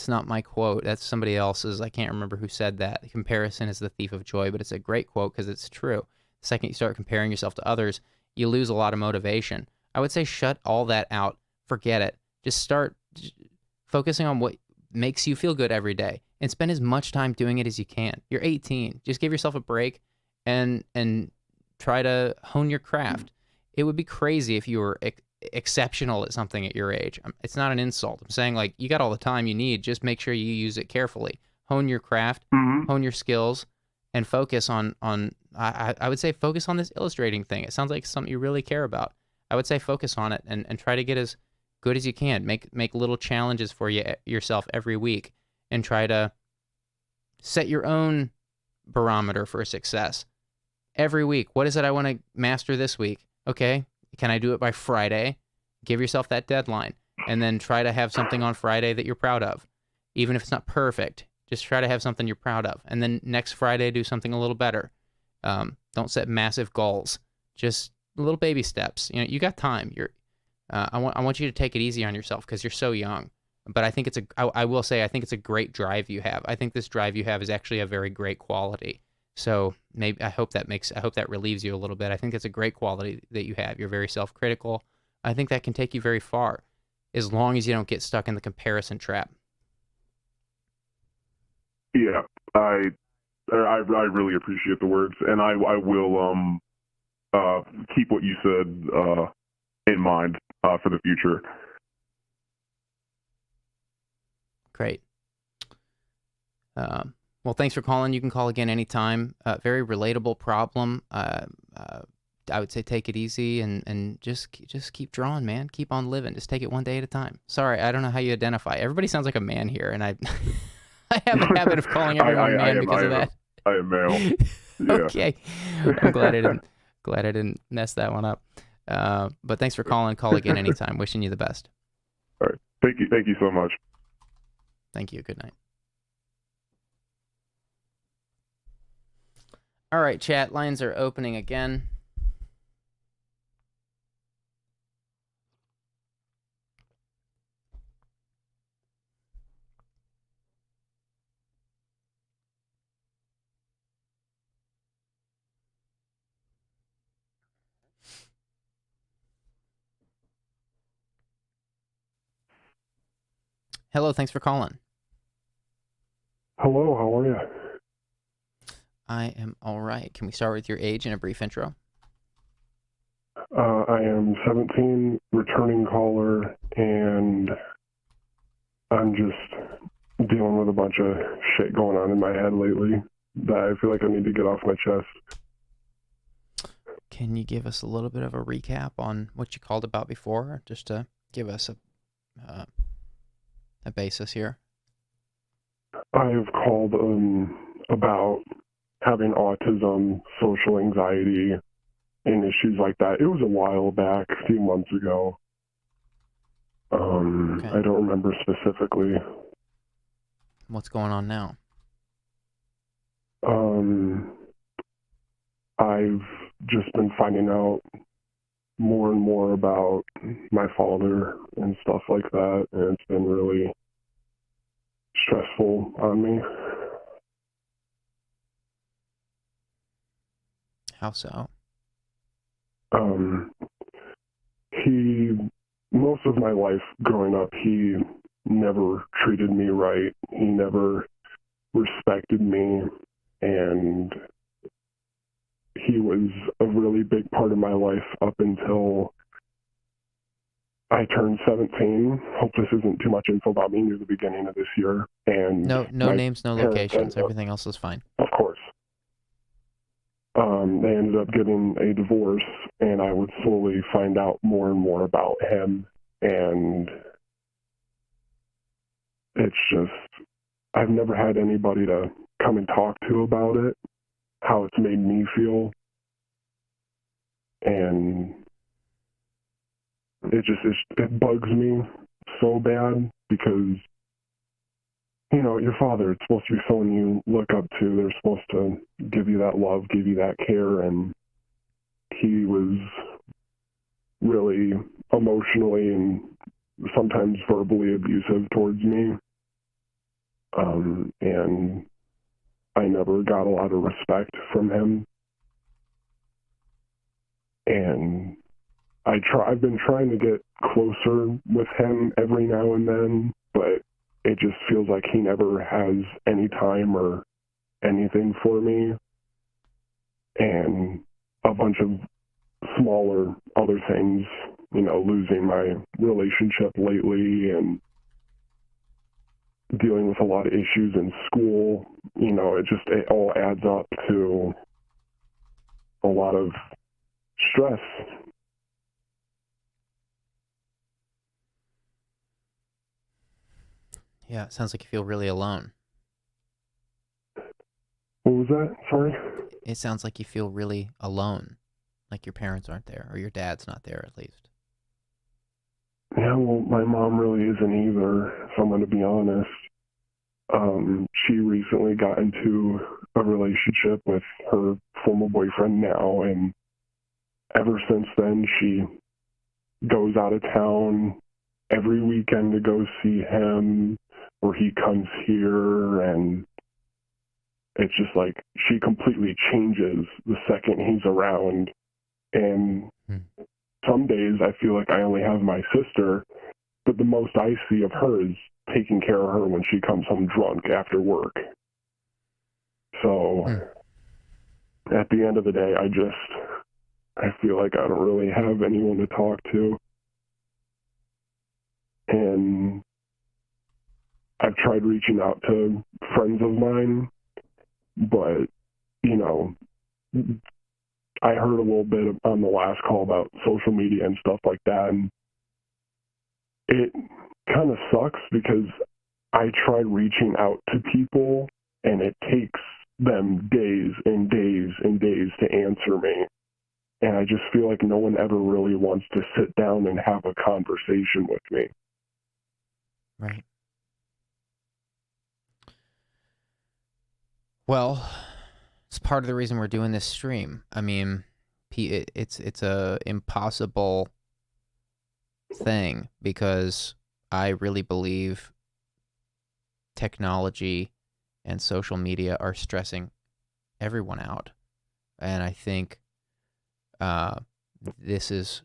not my quote. That's somebody else's. I can't remember who said that. Comparison is the thief of joy, but it's a great quote because it's true. The second you start comparing yourself to others, you lose a lot of motivation. I would say shut all that out. Forget it. Just start focusing on what makes you feel good every day and spend as much time doing it as you can. You're 18. Just give yourself a break and try to hone your craft. It would be crazy if you were exceptional at something at your age. It's not an insult. I'm saying, like, you got all the time you need. Just make sure you use it carefully. Hone your craft, hone your skills, and focus on I would say focus on this illustrating thing. It sounds like something you really care about. I would say focus on it and try to get as good as you can. Make little challenges for yourself every week and try to set your own barometer for success. Every week, what is it I want to master this week? Okay, can I do it by Friday? Give yourself that deadline and then try to have something on Friday that you're proud of. Even if it's not perfect, just try to have something you're proud of. And then next Friday, do something a little better. Don't set massive goals. Just little baby steps. You know, you got time. I want you to take it easy on yourself because you're so young. But I think I will say, I think it's a great drive you have. I think this drive you have is actually a very great quality. So maybe I hope that relieves you a little bit. I think it's a great quality that you have. You're very self-critical. I think that can take you very far as long as you don't get stuck in the comparison trap. Yeah, I really appreciate the words, and I will keep what you said in mind for the future. Great. Well, thanks for calling. You can call again anytime. Very relatable problem. I would say take it easy and just keep drawing, man. Keep on living. Just take it one day at a time. Sorry, I don't know how you identify. Everybody sounds like a man here, and I have a habit of calling everyone man because of that. I am male. Yeah. Okay. I'm glad I didn't mess that one up. But thanks for calling. Call again anytime. Wishing you the best. All right. Thank you so much. Thank you. Good night. All right, chat. Lines are opening again. Hello, thanks for calling. Hello, how are you? I am all right. Can we start with your age and a brief intro? I am 17, returning caller, and I'm just dealing with a bunch of shit going on in my head lately that I feel like I need to get off my chest. Can you give us a little bit of a recap on what you called about before, just to give us a basis here? I have called about having autism, social anxiety, and issues like that. It was a while back, a few months ago. Okay. I don't remember specifically. What's going on now? I've just been finding out more and more about my father and stuff like that, and it's been really stressful on me. How so? Most of my life growing up, he never treated me right. He never respected me, and he was a really big part of my life up until I turned 17. Hope this isn't too much info about me near the beginning of this year. And no names, no locations. Everything else is fine. Of course. They ended up getting a divorce, and I would slowly find out more and more about him. And it's just, I've never had anybody to come and talk to about it, how it's made me feel. And it bugs me so bad because, you know, your father, it's supposed to be someone you look up to. They're supposed to give you that love, give you that care, and he was really emotionally and sometimes verbally abusive towards me. And I never got a lot of respect from him. And I've been trying to get closer with him every now and then, but it just feels like he never has any time or anything for me. And a bunch of smaller other things, you know, losing my relationship lately and dealing with a lot of issues in school, you know, it all adds up to a lot of stress. Yeah, it sounds like you feel really alone. What was that? Sorry? It sounds like you feel really alone, like your parents aren't there, or your dad's not there at least. Yeah, well, my mom really isn't either, if I'm going to be honest. She recently got into a relationship with her former boyfriend now, and ever since then, she goes out of town every weekend to go see him, or he comes here, and it's just like she completely changes the second he's around. And some days I feel like I only have my sister, but the most I see of her is taking care of her when she comes home drunk after work. So at the end of the day, I feel like I don't really have anyone to talk to. And I've tried reaching out to friends of mine, but, you know, I heard a little bit on the last call about social media and stuff like that, and it kind of sucks because I tried reaching out to people, and it takes them days and days and days to answer me. And I just feel like no one ever really wants to sit down and have a conversation with me. Right. Well, it's part of the reason we're doing this stream. I mean, it's a impossible thing because I really believe technology and social media are stressing everyone out. And I think this is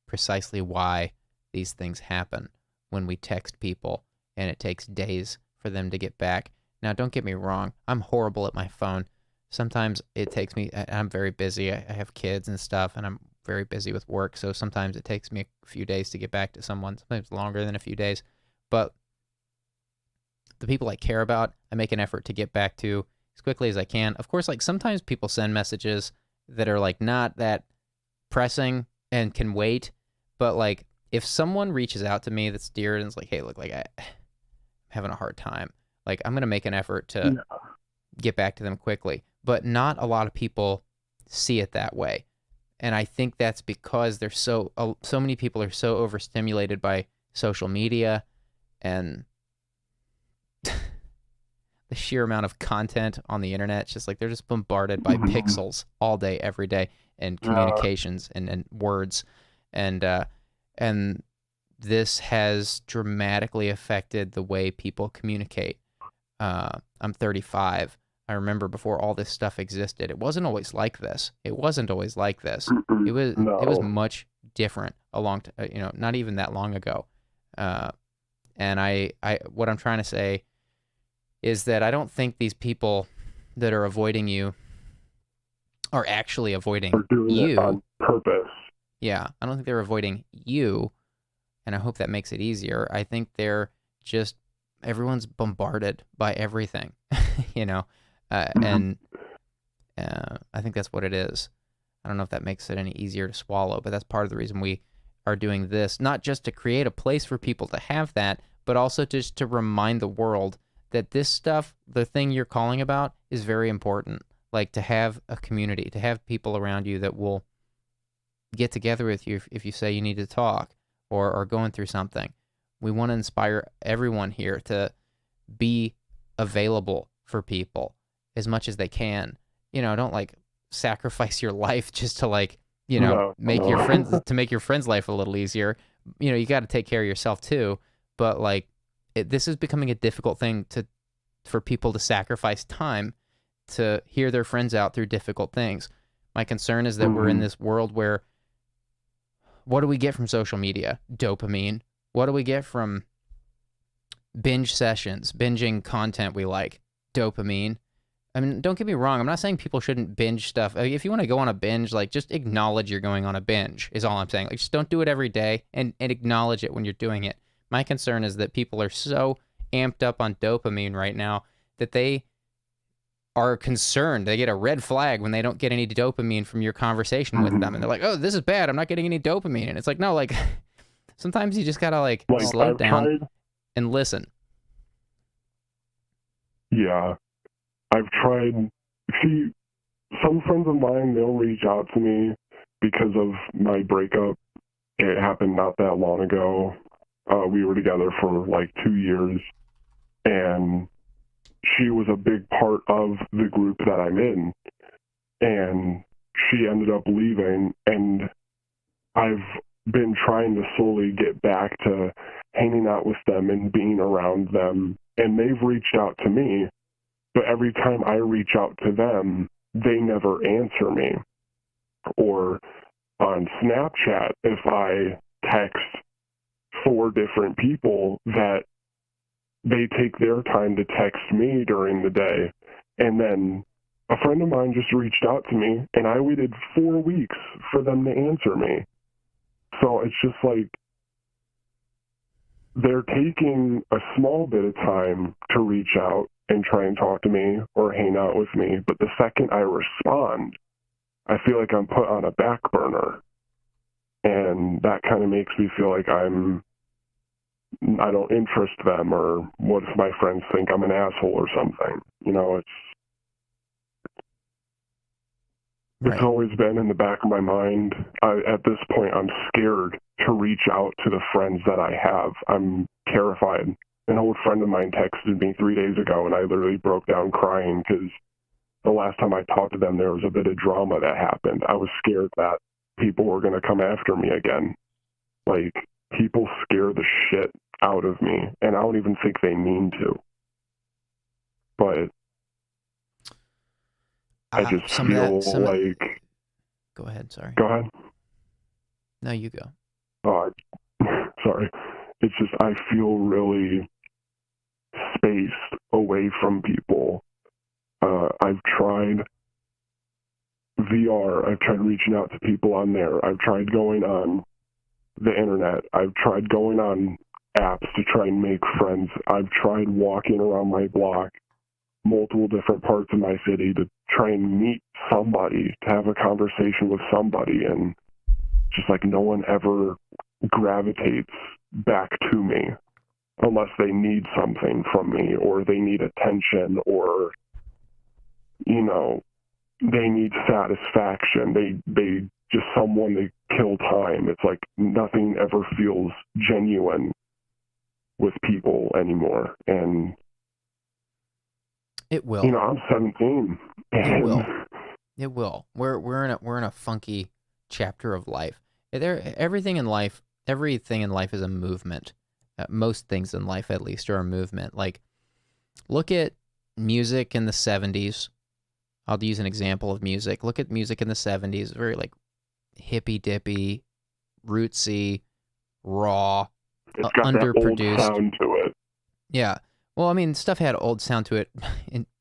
precisely why these things happen when we text people and it takes days for them to get back. Now, don't get me wrong. I'm horrible at my phone. Sometimes it takes me, I'm very busy. I have kids and stuff, and I'm very busy with work. So sometimes it takes me a few days to get back to someone, sometimes longer than a few days. But the people I care about, I make an effort to get back to as quickly as I can. Of course, like sometimes people send messages that are like not that pressing and can wait. But like if someone reaches out to me that's dear and it's like, hey, look, like I'm having a hard time. Like I'm going to make an effort to get back to them quickly. But not a lot of people see it that way. And I think that's because there's so many people are so overstimulated by social media and the sheer amount of content on the internet. It's just like they're just bombarded by pixels all day, every day, and communications and words. And this has dramatically affected the way people communicate. I'm 35. I remember before all this stuff existed, it wasn't always like this. It wasn't always like this. It was much different not even that long ago. And I what I'm trying to say is that I don't think these people that are avoiding you are actually avoiding or doing it on you. purpose. Yeah, I don't think they're avoiding you, and I hope that makes it easier. I think they're just, everyone's bombarded by everything, you know, and I think that's what it is. I don't know if that makes it any easier to swallow, but that's part of the reason we are doing this, not just to create a place for people to have that, but also just to remind the world that this stuff, the thing you're calling about, is very important. Like to have a community, to have people around you that will get together with you if you say you need to talk or are going through something. We want to inspire everyone here to be available for people as much as they can. You know, don't like sacrifice your life just to like, you know, make your friends' life a little easier. You know, you got to take care of yourself too. But like, this is becoming a difficult thing for people to sacrifice time to hear their friends out through difficult things. My concern is that we're in this world where, what do we get from social media? Dopamine. What do we get from binge sessions, binging content we like? Dopamine. I mean, don't get me wrong. I'm not saying people shouldn't binge stuff. If you want to go on a binge, like, just acknowledge you're going on a binge is all I'm saying. Like, just don't do it every day and acknowledge it when you're doing it. My concern is that people are so amped up on dopamine right now that they are concerned. They get a red flag when they don't get any dopamine from your conversation with them. And they're like, oh, this is bad. I'm not getting any dopamine. And it's like, no, like, sometimes you just got to, like slow down and listen. Yeah. I've tried. See, some friends of mine, they'll reach out to me because of my breakup. It happened not that long ago. We were together for like 2 years, and she was a big part of the group that I'm in, and she ended up leaving, and I've been trying to slowly get back to hanging out with them and being around them, and they've reached out to me, but every time I reach out to them, they never answer me. Or on Snapchat, if I text 4 different people, that they take their time to text me during the day. And then a friend of mine just reached out to me, and I waited 4 weeks for them to answer me. So it's just like they're taking a small bit of time to reach out and try and talk to me or hang out with me. But the second I respond, I feel like I'm put on a back burner. And that kind of makes me feel like I don't interest them, or what if my friends think I'm an asshole or something? You know, it's always been in the back of my mind. At this point, I'm scared to reach out to the friends that I have. I'm terrified. An old friend of mine texted me 3 days ago, and I literally broke down crying because the last time I talked to them, there was a bit of drama that happened. I was scared that people were going to come after me again. Like, people scare the shit out of me, and I don't even think they mean to. But I just feel like... Go ahead, sorry. Go ahead. No, you go. Oh, sorry. It's just, I feel really spaced away from people. I've tried VR. I've tried reaching out to people on there. I've tried going on the internet. I've tried going on apps to try and make friends. I've tried walking around my block, multiple different parts of my city, to try and meet somebody, to have a conversation with somebody, and just like no one ever gravitates back to me unless they need something from me, or they need attention, or, you know, they need satisfaction. They just someone to kill time. It's like nothing ever feels genuine with people anymore. And it will. You know, I'm 17. It will. It will. We're in a funky chapter of life. Everything in life is a movement. Most things in life, at least, are a movement. Like, look at music in the 70s. I'll use an example of music. Look at music in the 70s. Very, like, hippy-dippy, rootsy, raw, it's got underproduced. That old sound to it. Yeah. Well, I mean, stuff had old sound to it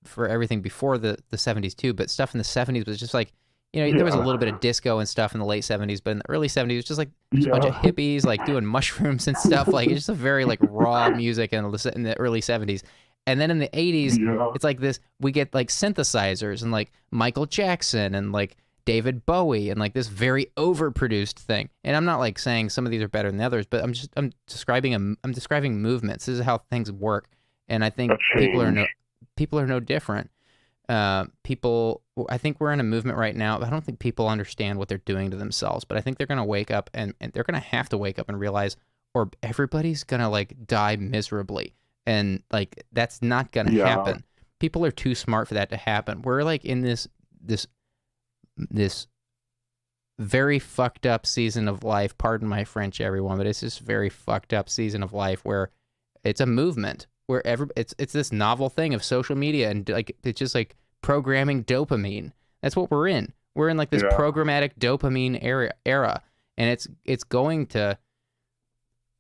for everything before the 70s, too. But stuff in the 70s was just, like, you know, there was a little bit of disco and stuff in the late 70s, but in the early 70s, it was just like just a bunch of hippies like doing mushrooms and stuff. Like it's just a very like raw music in the early 70s. And then in the 80s, it's like this, we get like synthesizers and like Michael Jackson and like David Bowie and like this very overproduced thing. And I'm not like saying some of these are better than the others, but I'm describing movements. This is how things work. And I think people are no different. I think we're in a movement right now. I don't think people understand what they're doing to themselves, but I think they're going to wake up and they're going to have to wake up and realize, or everybody's going to like die miserably. And like, that's not going to happen. People are too smart for that to happen. We're like in this very fucked up season of life. Pardon my French, everyone, but it's this very fucked up season of life where it's a movement where it's this novel thing of social media and like it's just like programming dopamine. That's what we're in. We're in like this programmatic dopamine era, and it's going to.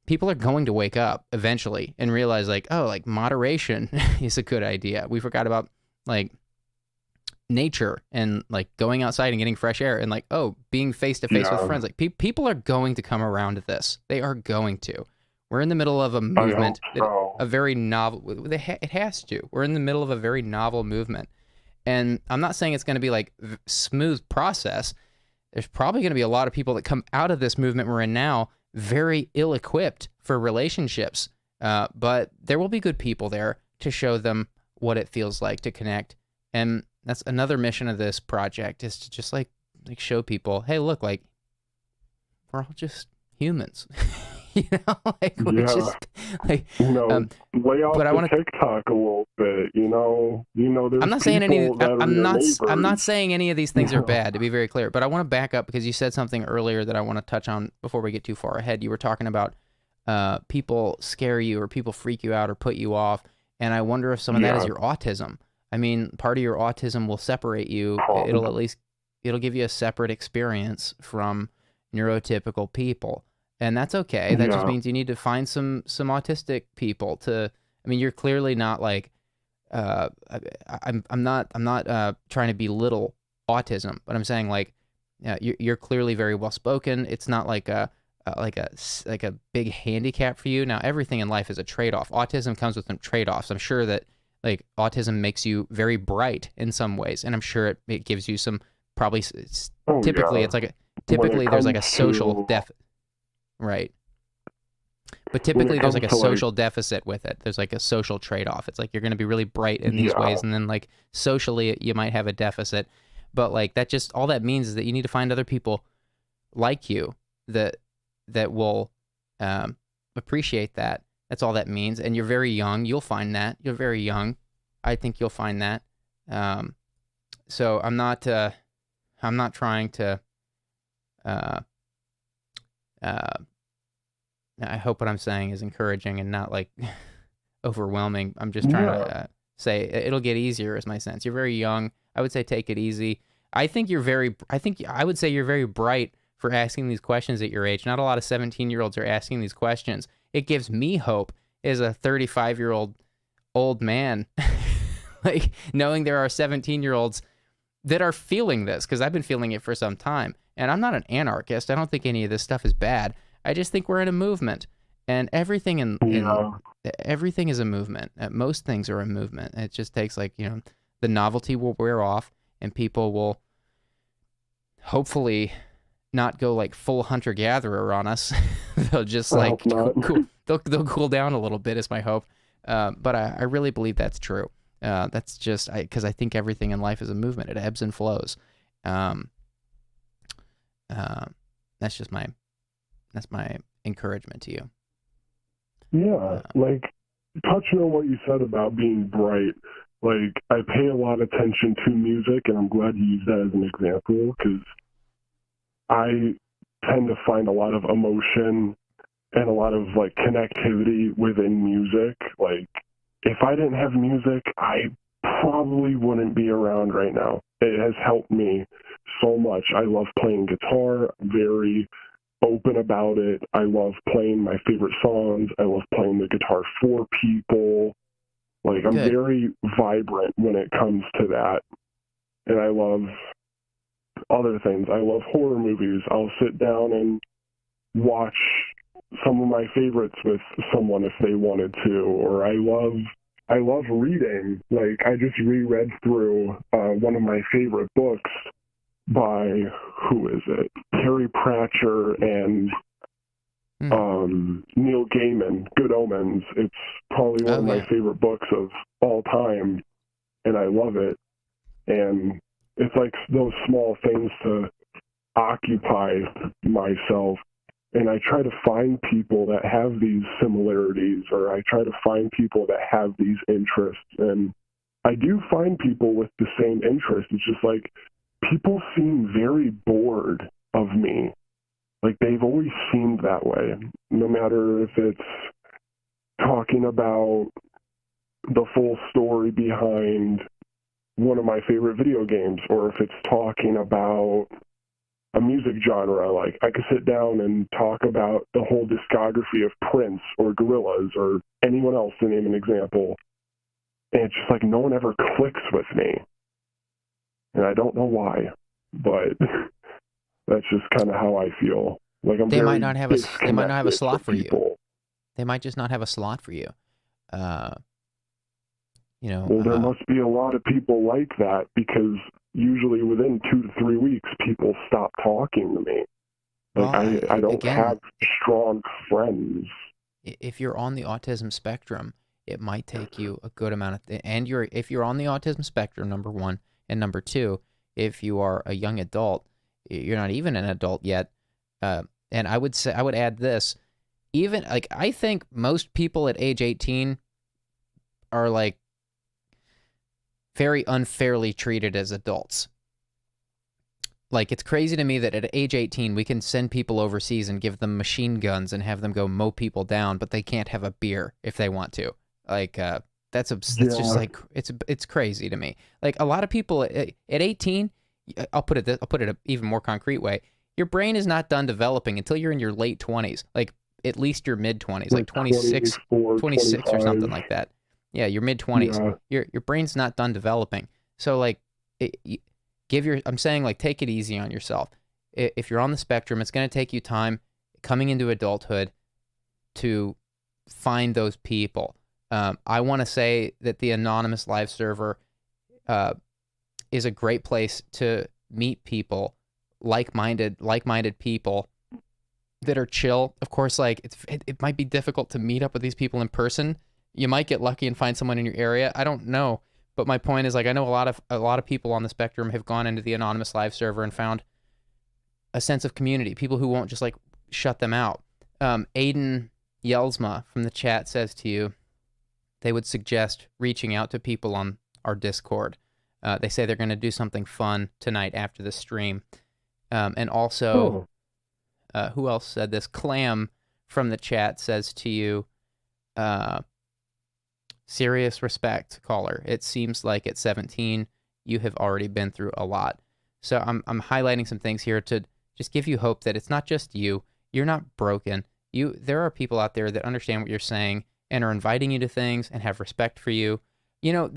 People are going to wake up eventually and realize like, oh, like moderation is a good idea. We forgot about like nature and like going outside and getting fresh air and like, oh, being face to face with friends. Like people are going to come around to this. They are going to. We're in the middle of a movement, a very novel. It has to. We're in the middle of a very novel movement, and I'm not saying it's going to be like smooth process. There's probably going to be a lot of people that come out of this movement we're in now very ill-equipped for relationships, but there will be good people there to show them what it feels like to connect. And that's another mission of this project, is to just like show people, hey, look, like we're all just humans. You know, like we're just like, lay off the TikTok a little bit. You know, there's I'm not saying I'm not saying any of these things are bad, to be very clear. But I want to back up because you said something earlier that I want to touch on before we get too far ahead. You were talking about people scare you or people freak you out or put you off, and I wonder if some of that is your autism. I mean, part of your autism will separate you. It'll give you a separate experience from neurotypical people. And that's okay. That just means you need to find some autistic people to. I mean, you're clearly not like. I'm not trying to belittle autism, but I'm saying like, you're clearly very well spoken. It's not like a big handicap for you. Now, everything in life is a trade off. Autism comes with some trade offs. I'm sure that like autism makes you very bright in some ways, and I'm sure it gives you some probably. Typically, there's like a social deficit. Right. But typically there's like a social deficit with it. There's like a social trade-off. It's like you're going to be really bright in these ways, and then like socially you might have a deficit. But like that just, all that means is that you need to find other people like you that will appreciate that. That's all that means. And you're very young. You'll find that. You're very young. I think you'll find that. So I'm not trying to I hope what I'm saying is encouraging and not like overwhelming. I'm just trying to say it'll get easier is my sense. You're very young. I would say take it easy. I would say you're very bright for asking these questions at your age. Not a lot of 17-year-olds are asking these questions. It gives me hope as a 35-year-old old man, like knowing there are 17-year-olds that are feeling this, because I've been feeling it for some time. And I'm not an anarchist. I don't think any of this stuff is bad. I just think we're in a movement, and everything everything is a movement. Most things are a movement. It just takes like, the novelty will wear off, and people will hopefully not go like full hunter-gatherer on us. They'll just like they'll cool down a little bit is my hope. But I really believe that's true. That's just because I think everything in life is a movement. It ebbs and flows. That's my encouragement to you. Yeah, like touching on what you said about being bright, like I pay a lot of attention to music, and I'm glad you used that as an example, because I tend to find a lot of emotion and a lot of like connectivity within music. Like if I didn't have music, I probably wouldn't be around right now. It has helped me so much. I love playing guitar, very open about it. I love playing my favorite songs. I love playing the guitar for people. Like I'm very vibrant when it comes to that. And I love other things. I love horror movies. I'll sit down and watch some of my favorites with someone if they wanted to, or I love reading. Like, I just reread through one of my favorite books by, who is it? Terry Pratchett and Neil Gaiman, Good Omens. It's probably one of my favorite books of all time, and I love it. And it's like those small things to occupy myself. And I try to find people that have these similarities, or I try to find people that have these interests. And I do find people with the same interests. It's just like, people seem very bored of me. Like, they've always seemed that way, no matter if it's talking about the full story behind one of my favorite video games, or if it's talking about a music genre. Like, I could sit down and talk about the whole discography of Prince or Gorillaz or anyone else, to name an example. And it's just like, no one ever clicks with me. And I don't know why, but that's just kind of how I feel. Like, they might not have a slot for you. They might just not have a slot for you. Well, there must be a lot of people like that, because usually within 2 to 3 weeks, people stop talking to me. Like, I don't have strong friends. If you're on the autism spectrum, it might take you a good amount of, if you're on the autism spectrum, number one, and number two, if you are a young adult, you're not even an adult yet. And I would add this, even, like, I think most people at age 18 are, like, very unfairly treated as adults. Like, it's crazy to me that at age 18, we can send people overseas and give them machine guns and have them go mow people down, but they can't have a beer if they want to. Like, that's just like, it's crazy to me. Like, a lot of people at 18, I'll put it an even more concrete way. Your brain is not done developing until you're in your late 20s, like at least your mid 20s, like 26 or something like that. Yeah, your mid 20s. Yeah. Your brain's not done developing. So, like, I'm saying, like, take it easy on yourself. If you're on the spectrum, it's going to take you time coming into adulthood to find those people. I want to say that the Anonymous live server is a great place to meet people, like-minded people that are chill. Of course, like, it might be difficult to meet up with these people in person. You might get lucky and find someone in your area. I don't know, but my point is, like, I know a lot of people on the spectrum have gone into the Anonymous live server and found a sense of community. People who won't just, like, shut them out. Aiden Yelsma from the chat says to you, they would suggest reaching out to people on our Discord. They say they're going to do something fun tonight after the stream. And also, who else said this? Clam from the chat says to you, serious respect, caller. It seems like at 17, you have already been through a lot. So I'm highlighting some things here to just give you hope that it's not just you. You're not broken. There are people out there that understand what you're saying and are inviting you to things and have respect for you. You know,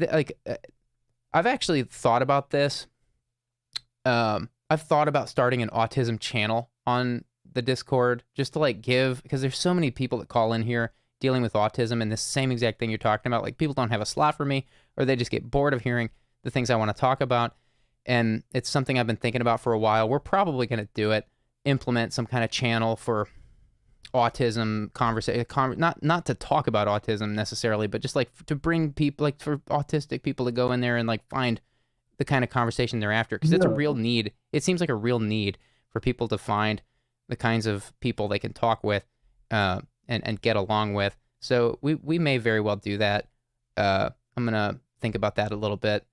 I've actually thought about this. I've thought about starting an autism channel on the Discord just to, like, because there's so many people that call in here dealing with autism and the same exact thing you're talking about. Like, people don't have a slot for me, or they just get bored of hearing the things I want to talk about. And it's something I've been thinking about for a while. We're probably going to do it, implement some kind of channel for autism conversation, not to talk about autism necessarily, but just, like, to bring people, like, for autistic people to go in there and, like, find the kind of conversation they're after. Because it's a real need. It seems like a real need for people to find the kinds of people they can talk with, and get along with. So we may very well do that. I'm going to think about that a little bit.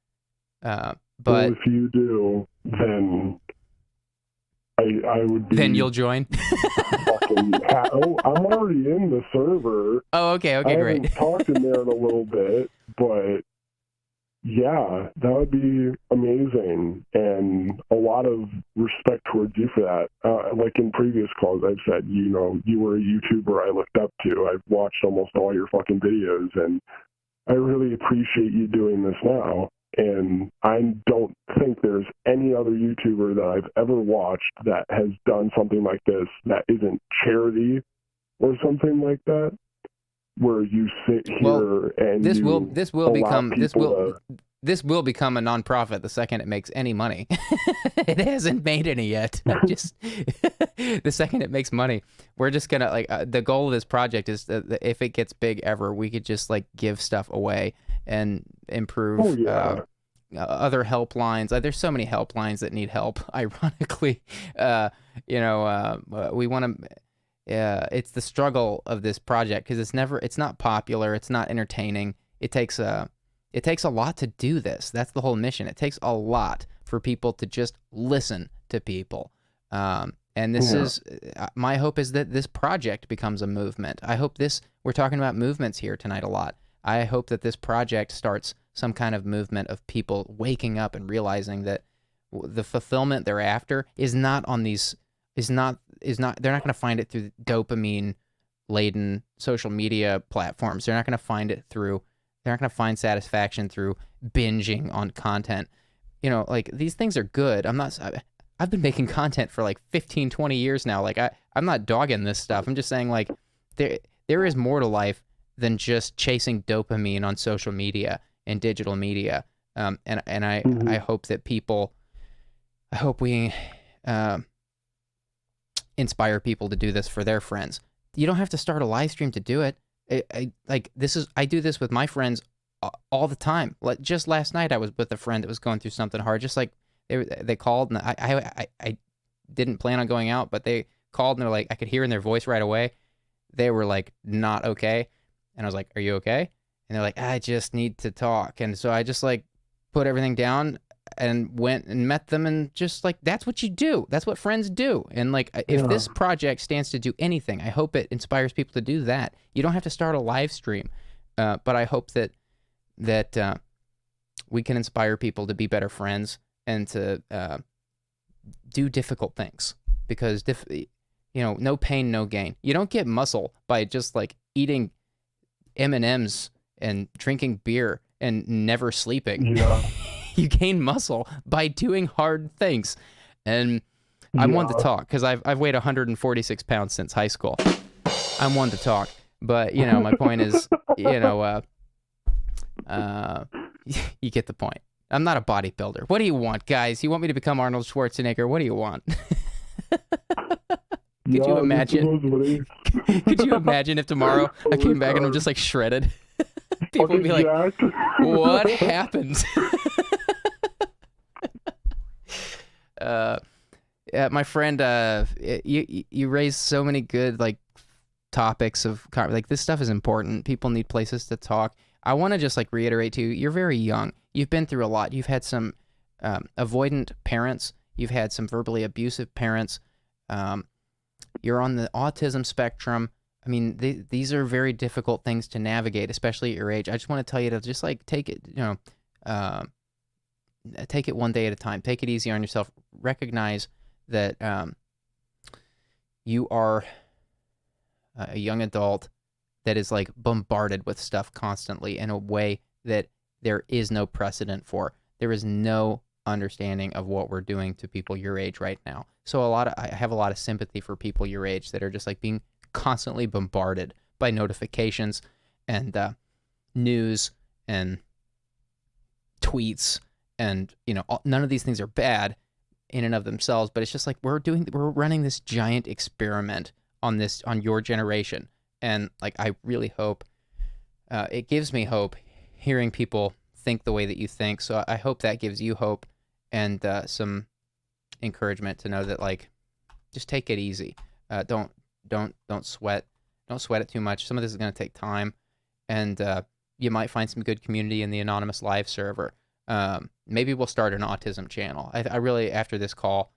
But well, if you do, then I would be... Then you'll join? I'm already in the server. Oh, okay, great. I've talked in there in a little bit, but yeah, that would be amazing, and a lot of respect towards you for that. Like in previous calls, I've said, you were a YouTuber I looked up to. I've watched almost all your fucking videos, and I really appreciate you doing this now. And I don't think there's any other YouTuber that I've ever watched that has done something like this that isn't charity or something like that, where you sit here and this will become this will become a nonprofit the second it makes any money. It hasn't made any yet. Just the second it makes money, we're just gonna the goal of this project is that if it gets big ever, we could just give stuff away and improve other helplines. There's so many helplines that need help. Ironically, we want to. It's the struggle of this project because it's not popular, it's not entertaining. It takes a lot to do this. That's the whole mission. It takes a lot for people to just listen to people. And this is my hope is that this project becomes a movement. I hope we're talking about movements here tonight a lot. I hope that this project starts some kind of movement of people waking up and realizing that the fulfillment they're after is not on these they're not going to find it through dopamine laden social media platforms. They're not going to find satisfaction through binging on content. These things are good. I've been making content for 15, 20 years now. I'm not dogging this stuff. I'm just saying there is more to life than just chasing dopamine on social media and digital media. I hope that we inspire people to do this for their friends. You don't have to start a live stream to do it. I do this with my friends all the time. Just last night I was with a friend that was going through something hard. Just they called and I didn't plan on going out, but they called and they're I could hear in their voice right away. They were not okay. And I was like, "Are you okay?" And they're like, "I just need to talk." And so I just put everything down and went and met them and just that's what you do. That's what friends do. And if this project stands to do anything, I hope it inspires people to do that. You don't have to start a live stream, but I hope that we can inspire people to be better friends and to do difficult things because no pain, no gain. You don't get muscle by just eating M&Ms and drinking beer and never sleeping. Yeah. You gain muscle by doing hard things. And I'm one to talk because I've weighed 146 pounds since high school. I'm one to talk. But, my point is, you get the point. I'm not a bodybuilder. What do you want, guys? You want me to become Arnold Schwarzenegger? What do you want? Could you imagine? Could you imagine if tomorrow I came back and I'm just shredded? People would be like, "What happened?" My friend, you raised so many good topics of this stuff is important. People need places to talk. I want to just reiterate to you, you're very young. You've been through a lot. You've had some avoidant parents. You've had some verbally abusive parents. You're on the autism spectrum. I mean, these are very difficult things to navigate, especially at your age. I just want to tell you to just take it, take it one day at a time. Take it easy on yourself. Recognize that you are a young adult that is bombarded with stuff constantly in a way that there is no precedent for. There is no understanding of what we're doing to people your age right now. So I have a lot of sympathy for people your age that are just being constantly bombarded by notifications and news and tweets, and none of these things are bad in and of themselves, but it's just we're running this giant experiment on your generation, and I really hope it gives me hope hearing people think the way that you think. So I hope that gives you hope and some encouragement to know that just take it easy. Don't sweat it too much. Some of this is going to take time, and you might find some good community in the Anonymous live server. Maybe we'll start an autism channel. I really, after this call,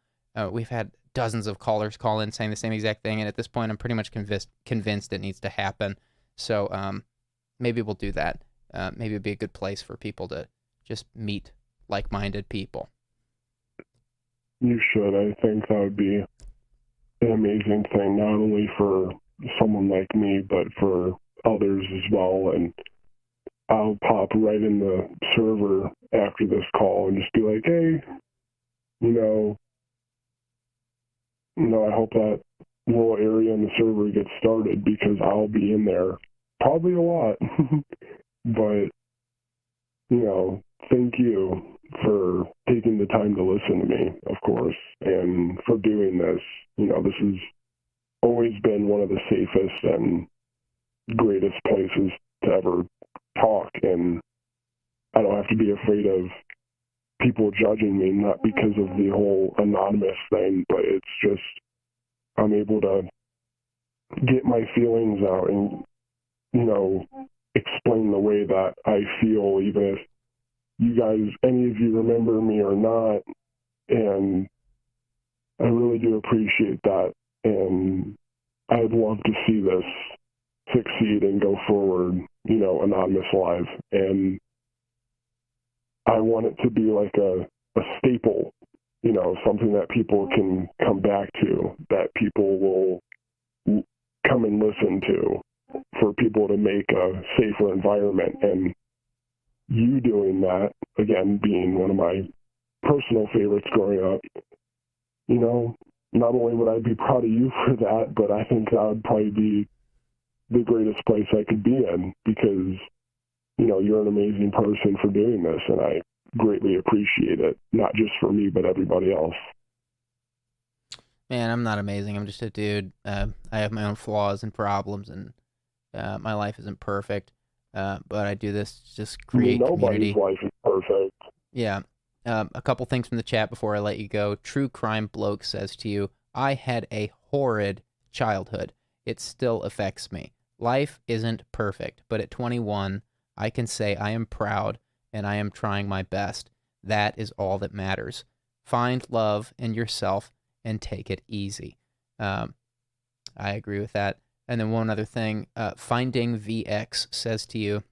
we've had dozens of callers call in saying the same exact thing, and at this point I'm pretty much convinced it needs to happen. So maybe we'll do that. Maybe it'd be a good place for people to just meet like-minded people. You should. I think that would be an amazing thing, not only for someone like me, but for others as well. And I'll pop right in the server after this call and just be like, "Hey, I hope that little area in the server gets started because I'll be in there probably a lot. But, thank you for taking the time to listen to me, of course, and for doing this. This has always been one of the safest and greatest places to ever talk, and I don't have to be afraid of people judging me, not because of the whole anonymous thing, but it's just I'm able to get my feelings out and, explain the way that I feel, even if you guys, any of you remember me or not, and I really do appreciate that, and I'd love to see this succeed and go forward, Anonymous Live, and I want it to be like a staple, something that people can come back to, that people will come and listen to, for people to make a safer environment. And you doing that, again, being one of my personal favorites growing up, not only would I be proud of you for that, but I think that would probably be the greatest place I could be in, because, you're an amazing person for doing this, and I greatly appreciate it, not just for me, but everybody else. Man, I'm not amazing. I'm just a dude. I have my own flaws and problems, and my life isn't perfect. But I do this to just create nobody's community. Life is perfect. Yeah. A couple things from the chat before I let you go. True Crime Bloke says to you, I had a horrid childhood. It still affects me. Life isn't perfect, but at 21, I can say I am proud and I am trying my best. That is all that matters. Find love in yourself and take it easy. I agree with that. And then one other thing, Finding VX says to you,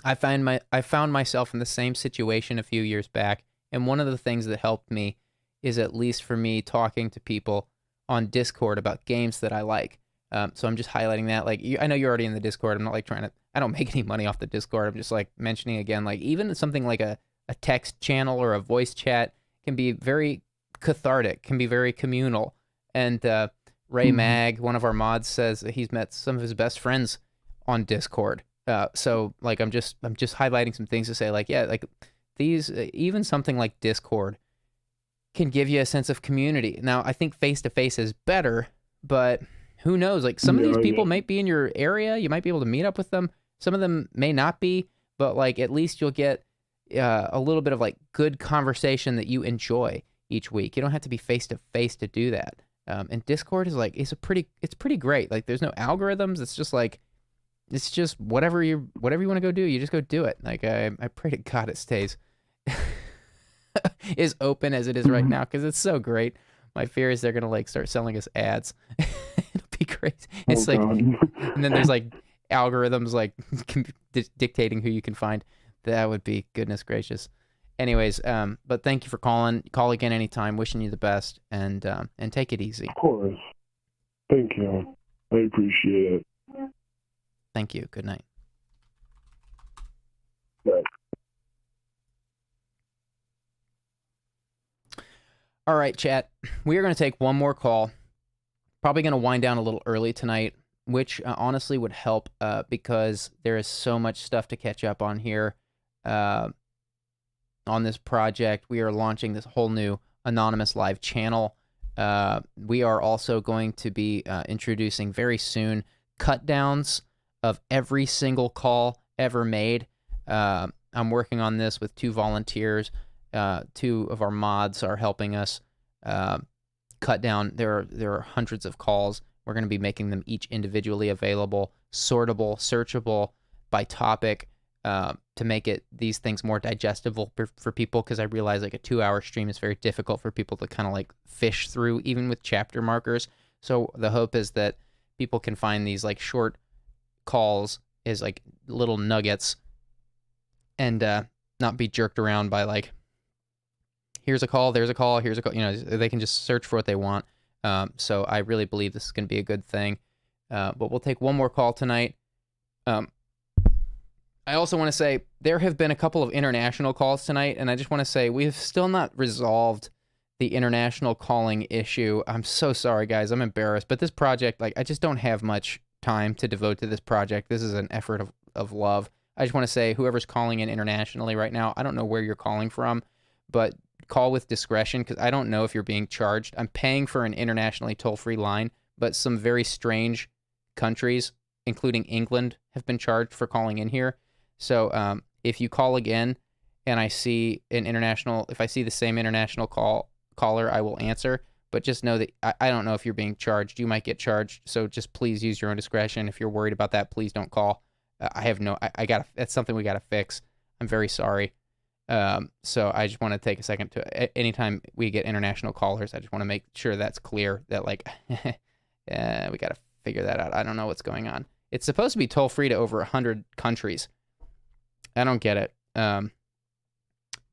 I found myself in the same situation a few years back, and one of the things that helped me is, at least for me, talking to people on Discord about games that I like. So I'm just highlighting that. Like, I know you're already in the Discord. I'm not like I don't make any money off the Discord. I'm just like mentioning again, like even something like a text channel or a voice chat can be very cathartic, can be very communal. And Ray Mag, one of our mods, says that he's met some of his best friends on Discord. So like I'm just highlighting some things to say, like, yeah, like these, even something like Discord can give you a sense of community. Now, I think face-to-face is better, but who knows? Like some of these people might be in your area. You might be able to meet up with them. Some of them may not be, but like at least you'll get a little bit of like good conversation that you enjoy each week. You don't have to be face-to-face to do that. And Discord is like, it's pretty great. Like there's no algorithms. It's just whatever you want to go do, you just go do it. Like I pray to God it stays as open as it is right now, because it's so great. My fear is they're gonna like start selling us ads. It'll be crazy. It's like, and then there's like algorithms like dictating who you can find. That would be, goodness gracious. Anyways, but thank you for calling. Call again anytime. Wishing you the best, and take it easy. Of course. Thank you. I appreciate it. Thank you. Good night. Right. All right, chat. We are going to take one more call. Probably going to wind down a little early tonight, which honestly would help because there is so much stuff to catch up on here. On this project, we are launching this whole new Anonymous Live channel. We are also going to be introducing very soon cut downs of every single call ever made. I'm working on this with 2 volunteers. 2 of our mods are helping us cut down. There are hundreds of calls. We're going to be making them each individually available, sortable, searchable by topic, to make these things more digestible for people, because I realize like a 2-hour stream is very difficult for people to kind of like fish through, even with chapter markers. So the hope is that people can find these like short calls as like little nuggets, and not be jerked around by like, here's a call, there's a call, here's a call. They can just search for what they want. So I really believe this is going to be a good thing. But we'll take one more call tonight. I also want to say there have been a couple of international calls tonight, and I just want to say we have still not resolved the international calling issue. I'm so sorry, guys. I'm embarrassed. But this project, like, I just don't have much time to devote to this project. This is an effort of love. I just want to say, whoever's calling in internationally right now, I don't know where you're calling from, but call with discretion, because I don't know if you're being charged. I'm paying for an internationally toll-free line, but some very strange countries, including England, have been charged for calling in here. So if you call again and I see if I see the same international caller, I will answer. But just know that I don't know if you're being charged. You might get charged. So just please use your own discretion. If you're worried about that, please don't call. That's something we got to fix. I'm very sorry. So I just want to take a second to, anytime we get international callers, I just want to make sure that's clear that, like, we got to figure that out. I don't know what's going on. It's supposed to be toll free to over 100 countries. I don't get it.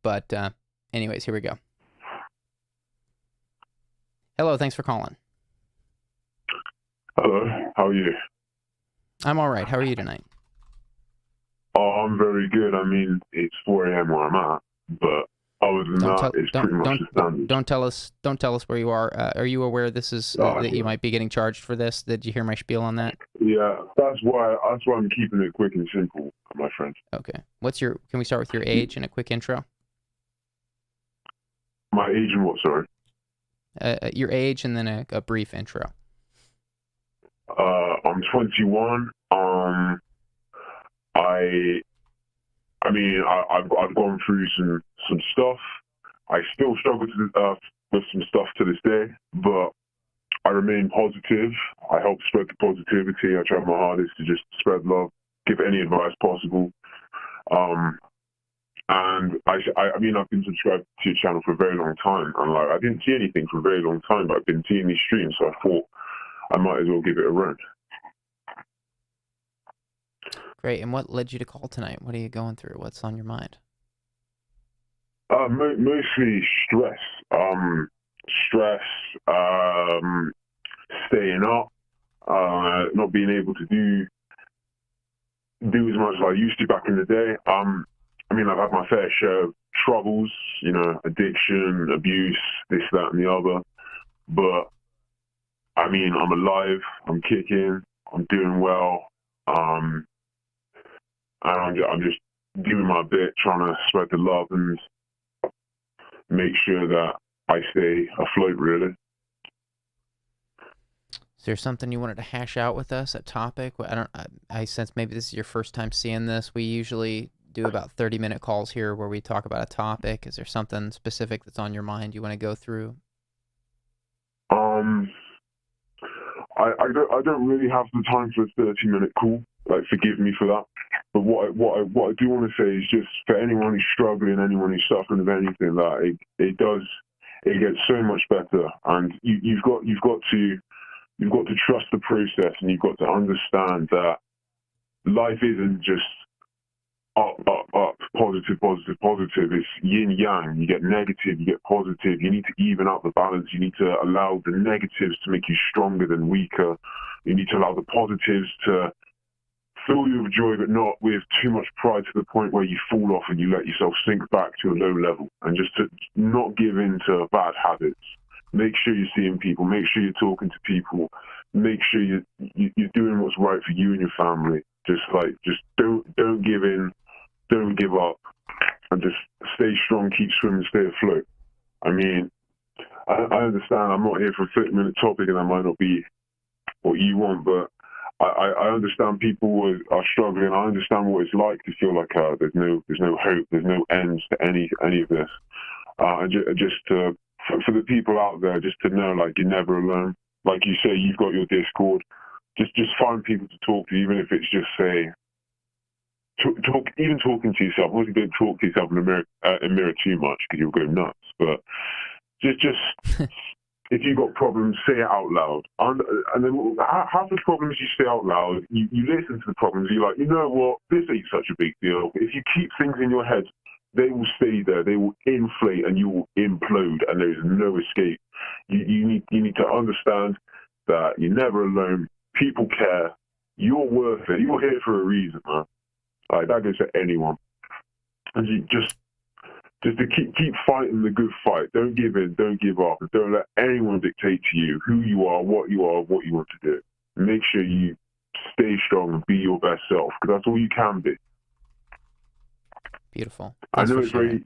But anyways, here we go. Hello, thanks for calling. Hello, how are you? I'm all right. How are you tonight? Oh, I'm very good. I mean, it's 4 a.m. where I'm at, but other than that, it's pretty much the standard. Don't tell us where you are. Are you aware this is that you might be getting charged for this? Did you hear my spiel on that? Yeah, that's why I'm keeping it quick and simple, my friend. Okay. Can we start with your age and a quick intro? My age and what, sorry? Your age and then a brief intro. I'm 21. I've gone through some stuff. I still struggle with some stuff to this day, but I remain positive. I help spread the positivity. I try my hardest to just spread love, give any advice possible. And I've been subscribed to your channel for a very long time, and like I didn't see anything for a very long time, but I've been seeing these streams, so I thought I might as well give it a run. Great. And what led you to call tonight? What are you going through? What's on your mind? Mostly stress. Staying up, not being able to do as much as I used to back in the day. I've had my fair share of troubles, addiction, abuse, this, that, and the other. But I'm alive. I'm kicking. I'm doing well. And I'm just doing my bit, trying to spread the love and make sure that I stay afloat, really. Is there something you wanted to hash out with us, a topic? I sense maybe this is your first time seeing this. We usually do about 30-minute calls here where we talk about a topic. Is there something specific that's on your mind you want to go through? I don't really have the time for a 30-minute call. Like, forgive me for that. But what I do want to say is just for anyone who's struggling, anyone who's suffering of anything, that it gets so much better, and you've got to trust the process, and you've got to understand that life isn't just up, positive. It's yin yang. You get negative, you get positive. You need to even out the balance. You need to allow the negatives to make you stronger than weaker. You need to allow the positives to fill you with joy, but not with too much pride to the point where you fall off and you let yourself sink back to a low level, and just to not give in to bad habits. Make sure you're seeing people. Make sure you're talking to people. Make sure you're doing what's right for you and your family. Just don't give in. Don't give up, and just stay strong, keep swimming, stay afloat. I understand I'm not here for a 30-minute topic, and that might not be what you want, but I understand people are struggling. I understand what it's like to feel like there's no hope, there's no ends to any of this. And just for the people out there, just to know, like, you're never alone. Like you say, you've got your Discord. Just find people to talk to, even if it's just talking to yourself. Obviously, don't talk to yourself in a mirror too much, because you'll go nuts. But just if you've got problems, say it out loud. And then half the problems you say out loud, you listen to the problems, you're like, you know what, this ain't such a big deal. If you keep things in your head, they will stay there. They will inflate, and you will implode, and there is no escape. You need to understand that you're never alone. People care. You're worth it. You're here for a reason, man. Like, that goes for anyone. And you just Just to keep fighting the good fight. Don't give in. Don't give up. And don't let anyone dictate to you who you are, what you want to do. Make sure you stay strong and be your best self, because that's all you can be. Beautiful. I know it's very,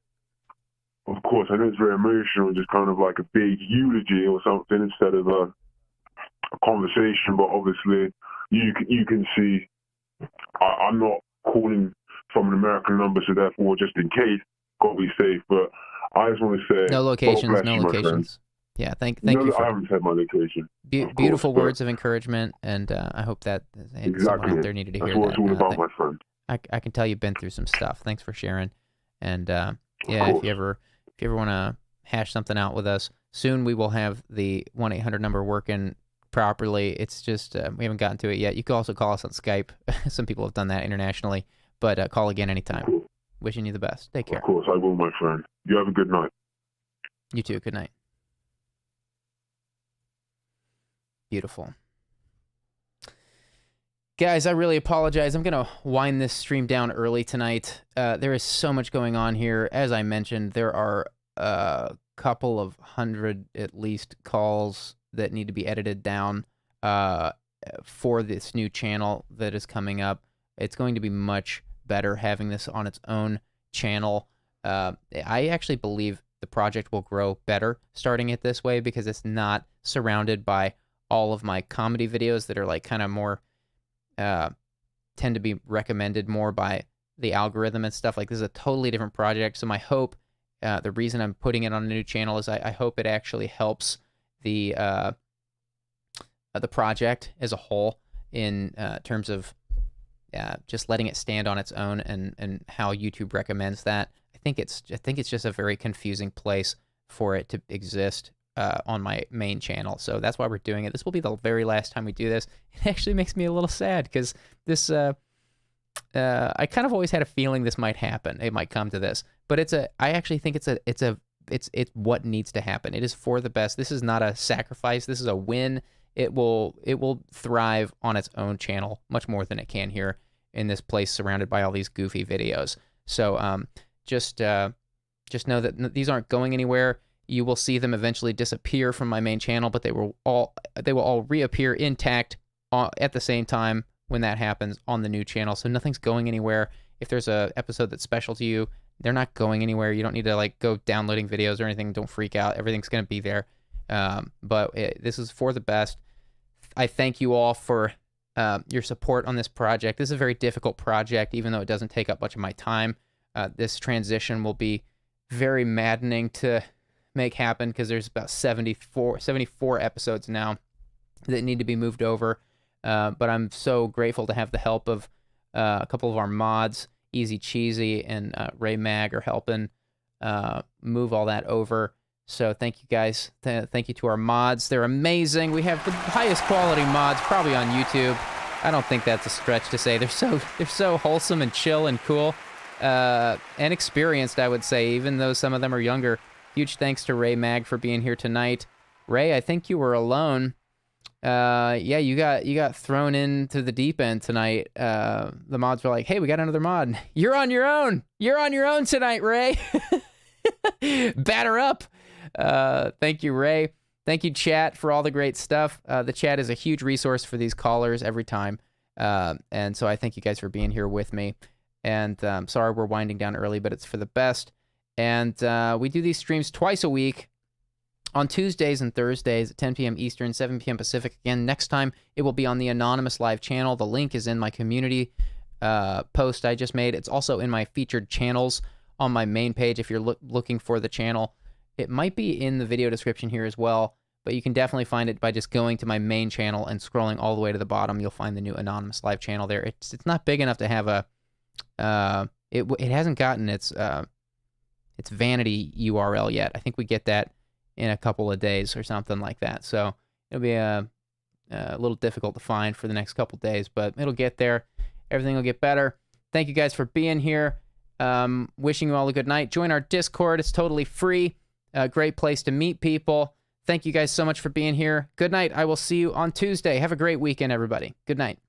of course, I know it's very emotional, just kind of like a big eulogy or something instead of a conversation. But obviously, you can see I'm not calling from an American number, so therefore, just in case, gotta be safe. But I just want to say, no locations, no locations. Yeah, thank you. I haven't said my location. Beautiful words of encouragement, and I hope that someone out there needed to hear that. That's what it's all about, my friend. I can tell you've been through some stuff. Thanks for sharing. And if you ever want to hash something out with us, soon we will have the 1-800 number working properly. It's just we haven't gotten to it yet. You can also call us on Skype. Some people have done that internationally, but call again anytime. Cool. Wishing you the best. Take care. Of course, I will, my friend. You have a good night. You too. Good night. Beautiful. Guys, I really apologize. I'm going to wind this stream down early tonight. There is so much going on here. As I mentioned, there are a couple of hundred, at least, calls that need to be edited down for this new channel that is coming up. It's going to be much better having this on its own channel. I actually believe the project will grow better starting it this way, because it's not surrounded by all of my comedy videos that are like kind of more tend to be recommended more by the algorithm and stuff. Like, this is a totally different project. So my hope, the reason I'm putting it on a new channel is I hope it actually helps the project as a whole in terms of just letting it stand on its own and how YouTube recommends that. I think it's just a very confusing place for it to exist on my main channel. So that's why we're doing it. This will be the very last time we do this. It actually makes me a little sad, because this I kind of always had a feeling this might happen. It might come to this, but I actually think it's what needs to happen. It is for the best. This is not a sacrifice. This is a win. It will thrive on its own channel much more than it can here in this place surrounded by all these goofy videos. So just know that these aren't going anywhere. You will see them eventually disappear from my main channel, but they will all reappear intact at the same time when that happens on the new channel. So nothing's going anywhere. If there's a episode that's special to you, they're not going anywhere. You don't need to like go downloading videos or anything. Don't freak out. Everything's going to be there. But this is for the best. I thank you all for your support on this project. This is a very difficult project, even though it doesn't take up much of my time. This transition will be very maddening to make happen, because there's about 74 episodes now that need to be moved over. But I'm so grateful to have the help of a couple of our mods. Easy Cheesy and Ray Mag are helping move all that over. So thank you guys. Thank you to our mods. They're amazing. We have the highest quality mods probably on YouTube. I don't think that's a stretch to say. They're so wholesome and chill and cool and experienced, I would say, even though some of them are younger. Huge thanks to Ray Mag for being here tonight. Ray, I think you were alone. Yeah, you got thrown into the deep end tonight. The mods were like, "Hey, we got another mod. You're on your own. You're on your own tonight, Ray." Batter up. Thank you, Ray. Thank you, chat, for all the great stuff. The chat is a huge resource for these callers every time. And so I thank you guys for being here with me. And sorry we're winding down early, but it's for the best. And we do these streams twice a week on Tuesdays and Thursdays at 10 p.m. Eastern, 7 p.m. Pacific. Again, next time it will be on the Anonymous live channel. The link is in my community post I just made. It's also in my featured channels on my main page if you're looking for the channel. It might be in the video description here as well, but you can definitely find it by just going to my main channel and scrolling all the way to the bottom. You'll find the new Anonymous live channel there. It's not big enough to have a it hasn't gotten its vanity URL yet. I think we get that in a couple of days or something like that. So it'll be a little difficult to find for the next couple days, but it'll get there. Everything will get better. Thank you guys for being here. Wishing you all a good night. Join our Discord. It's totally free. A great place to meet people. Thank you guys so much for being here. Good night. I will see you on Tuesday. Have a great weekend, everybody. Good night.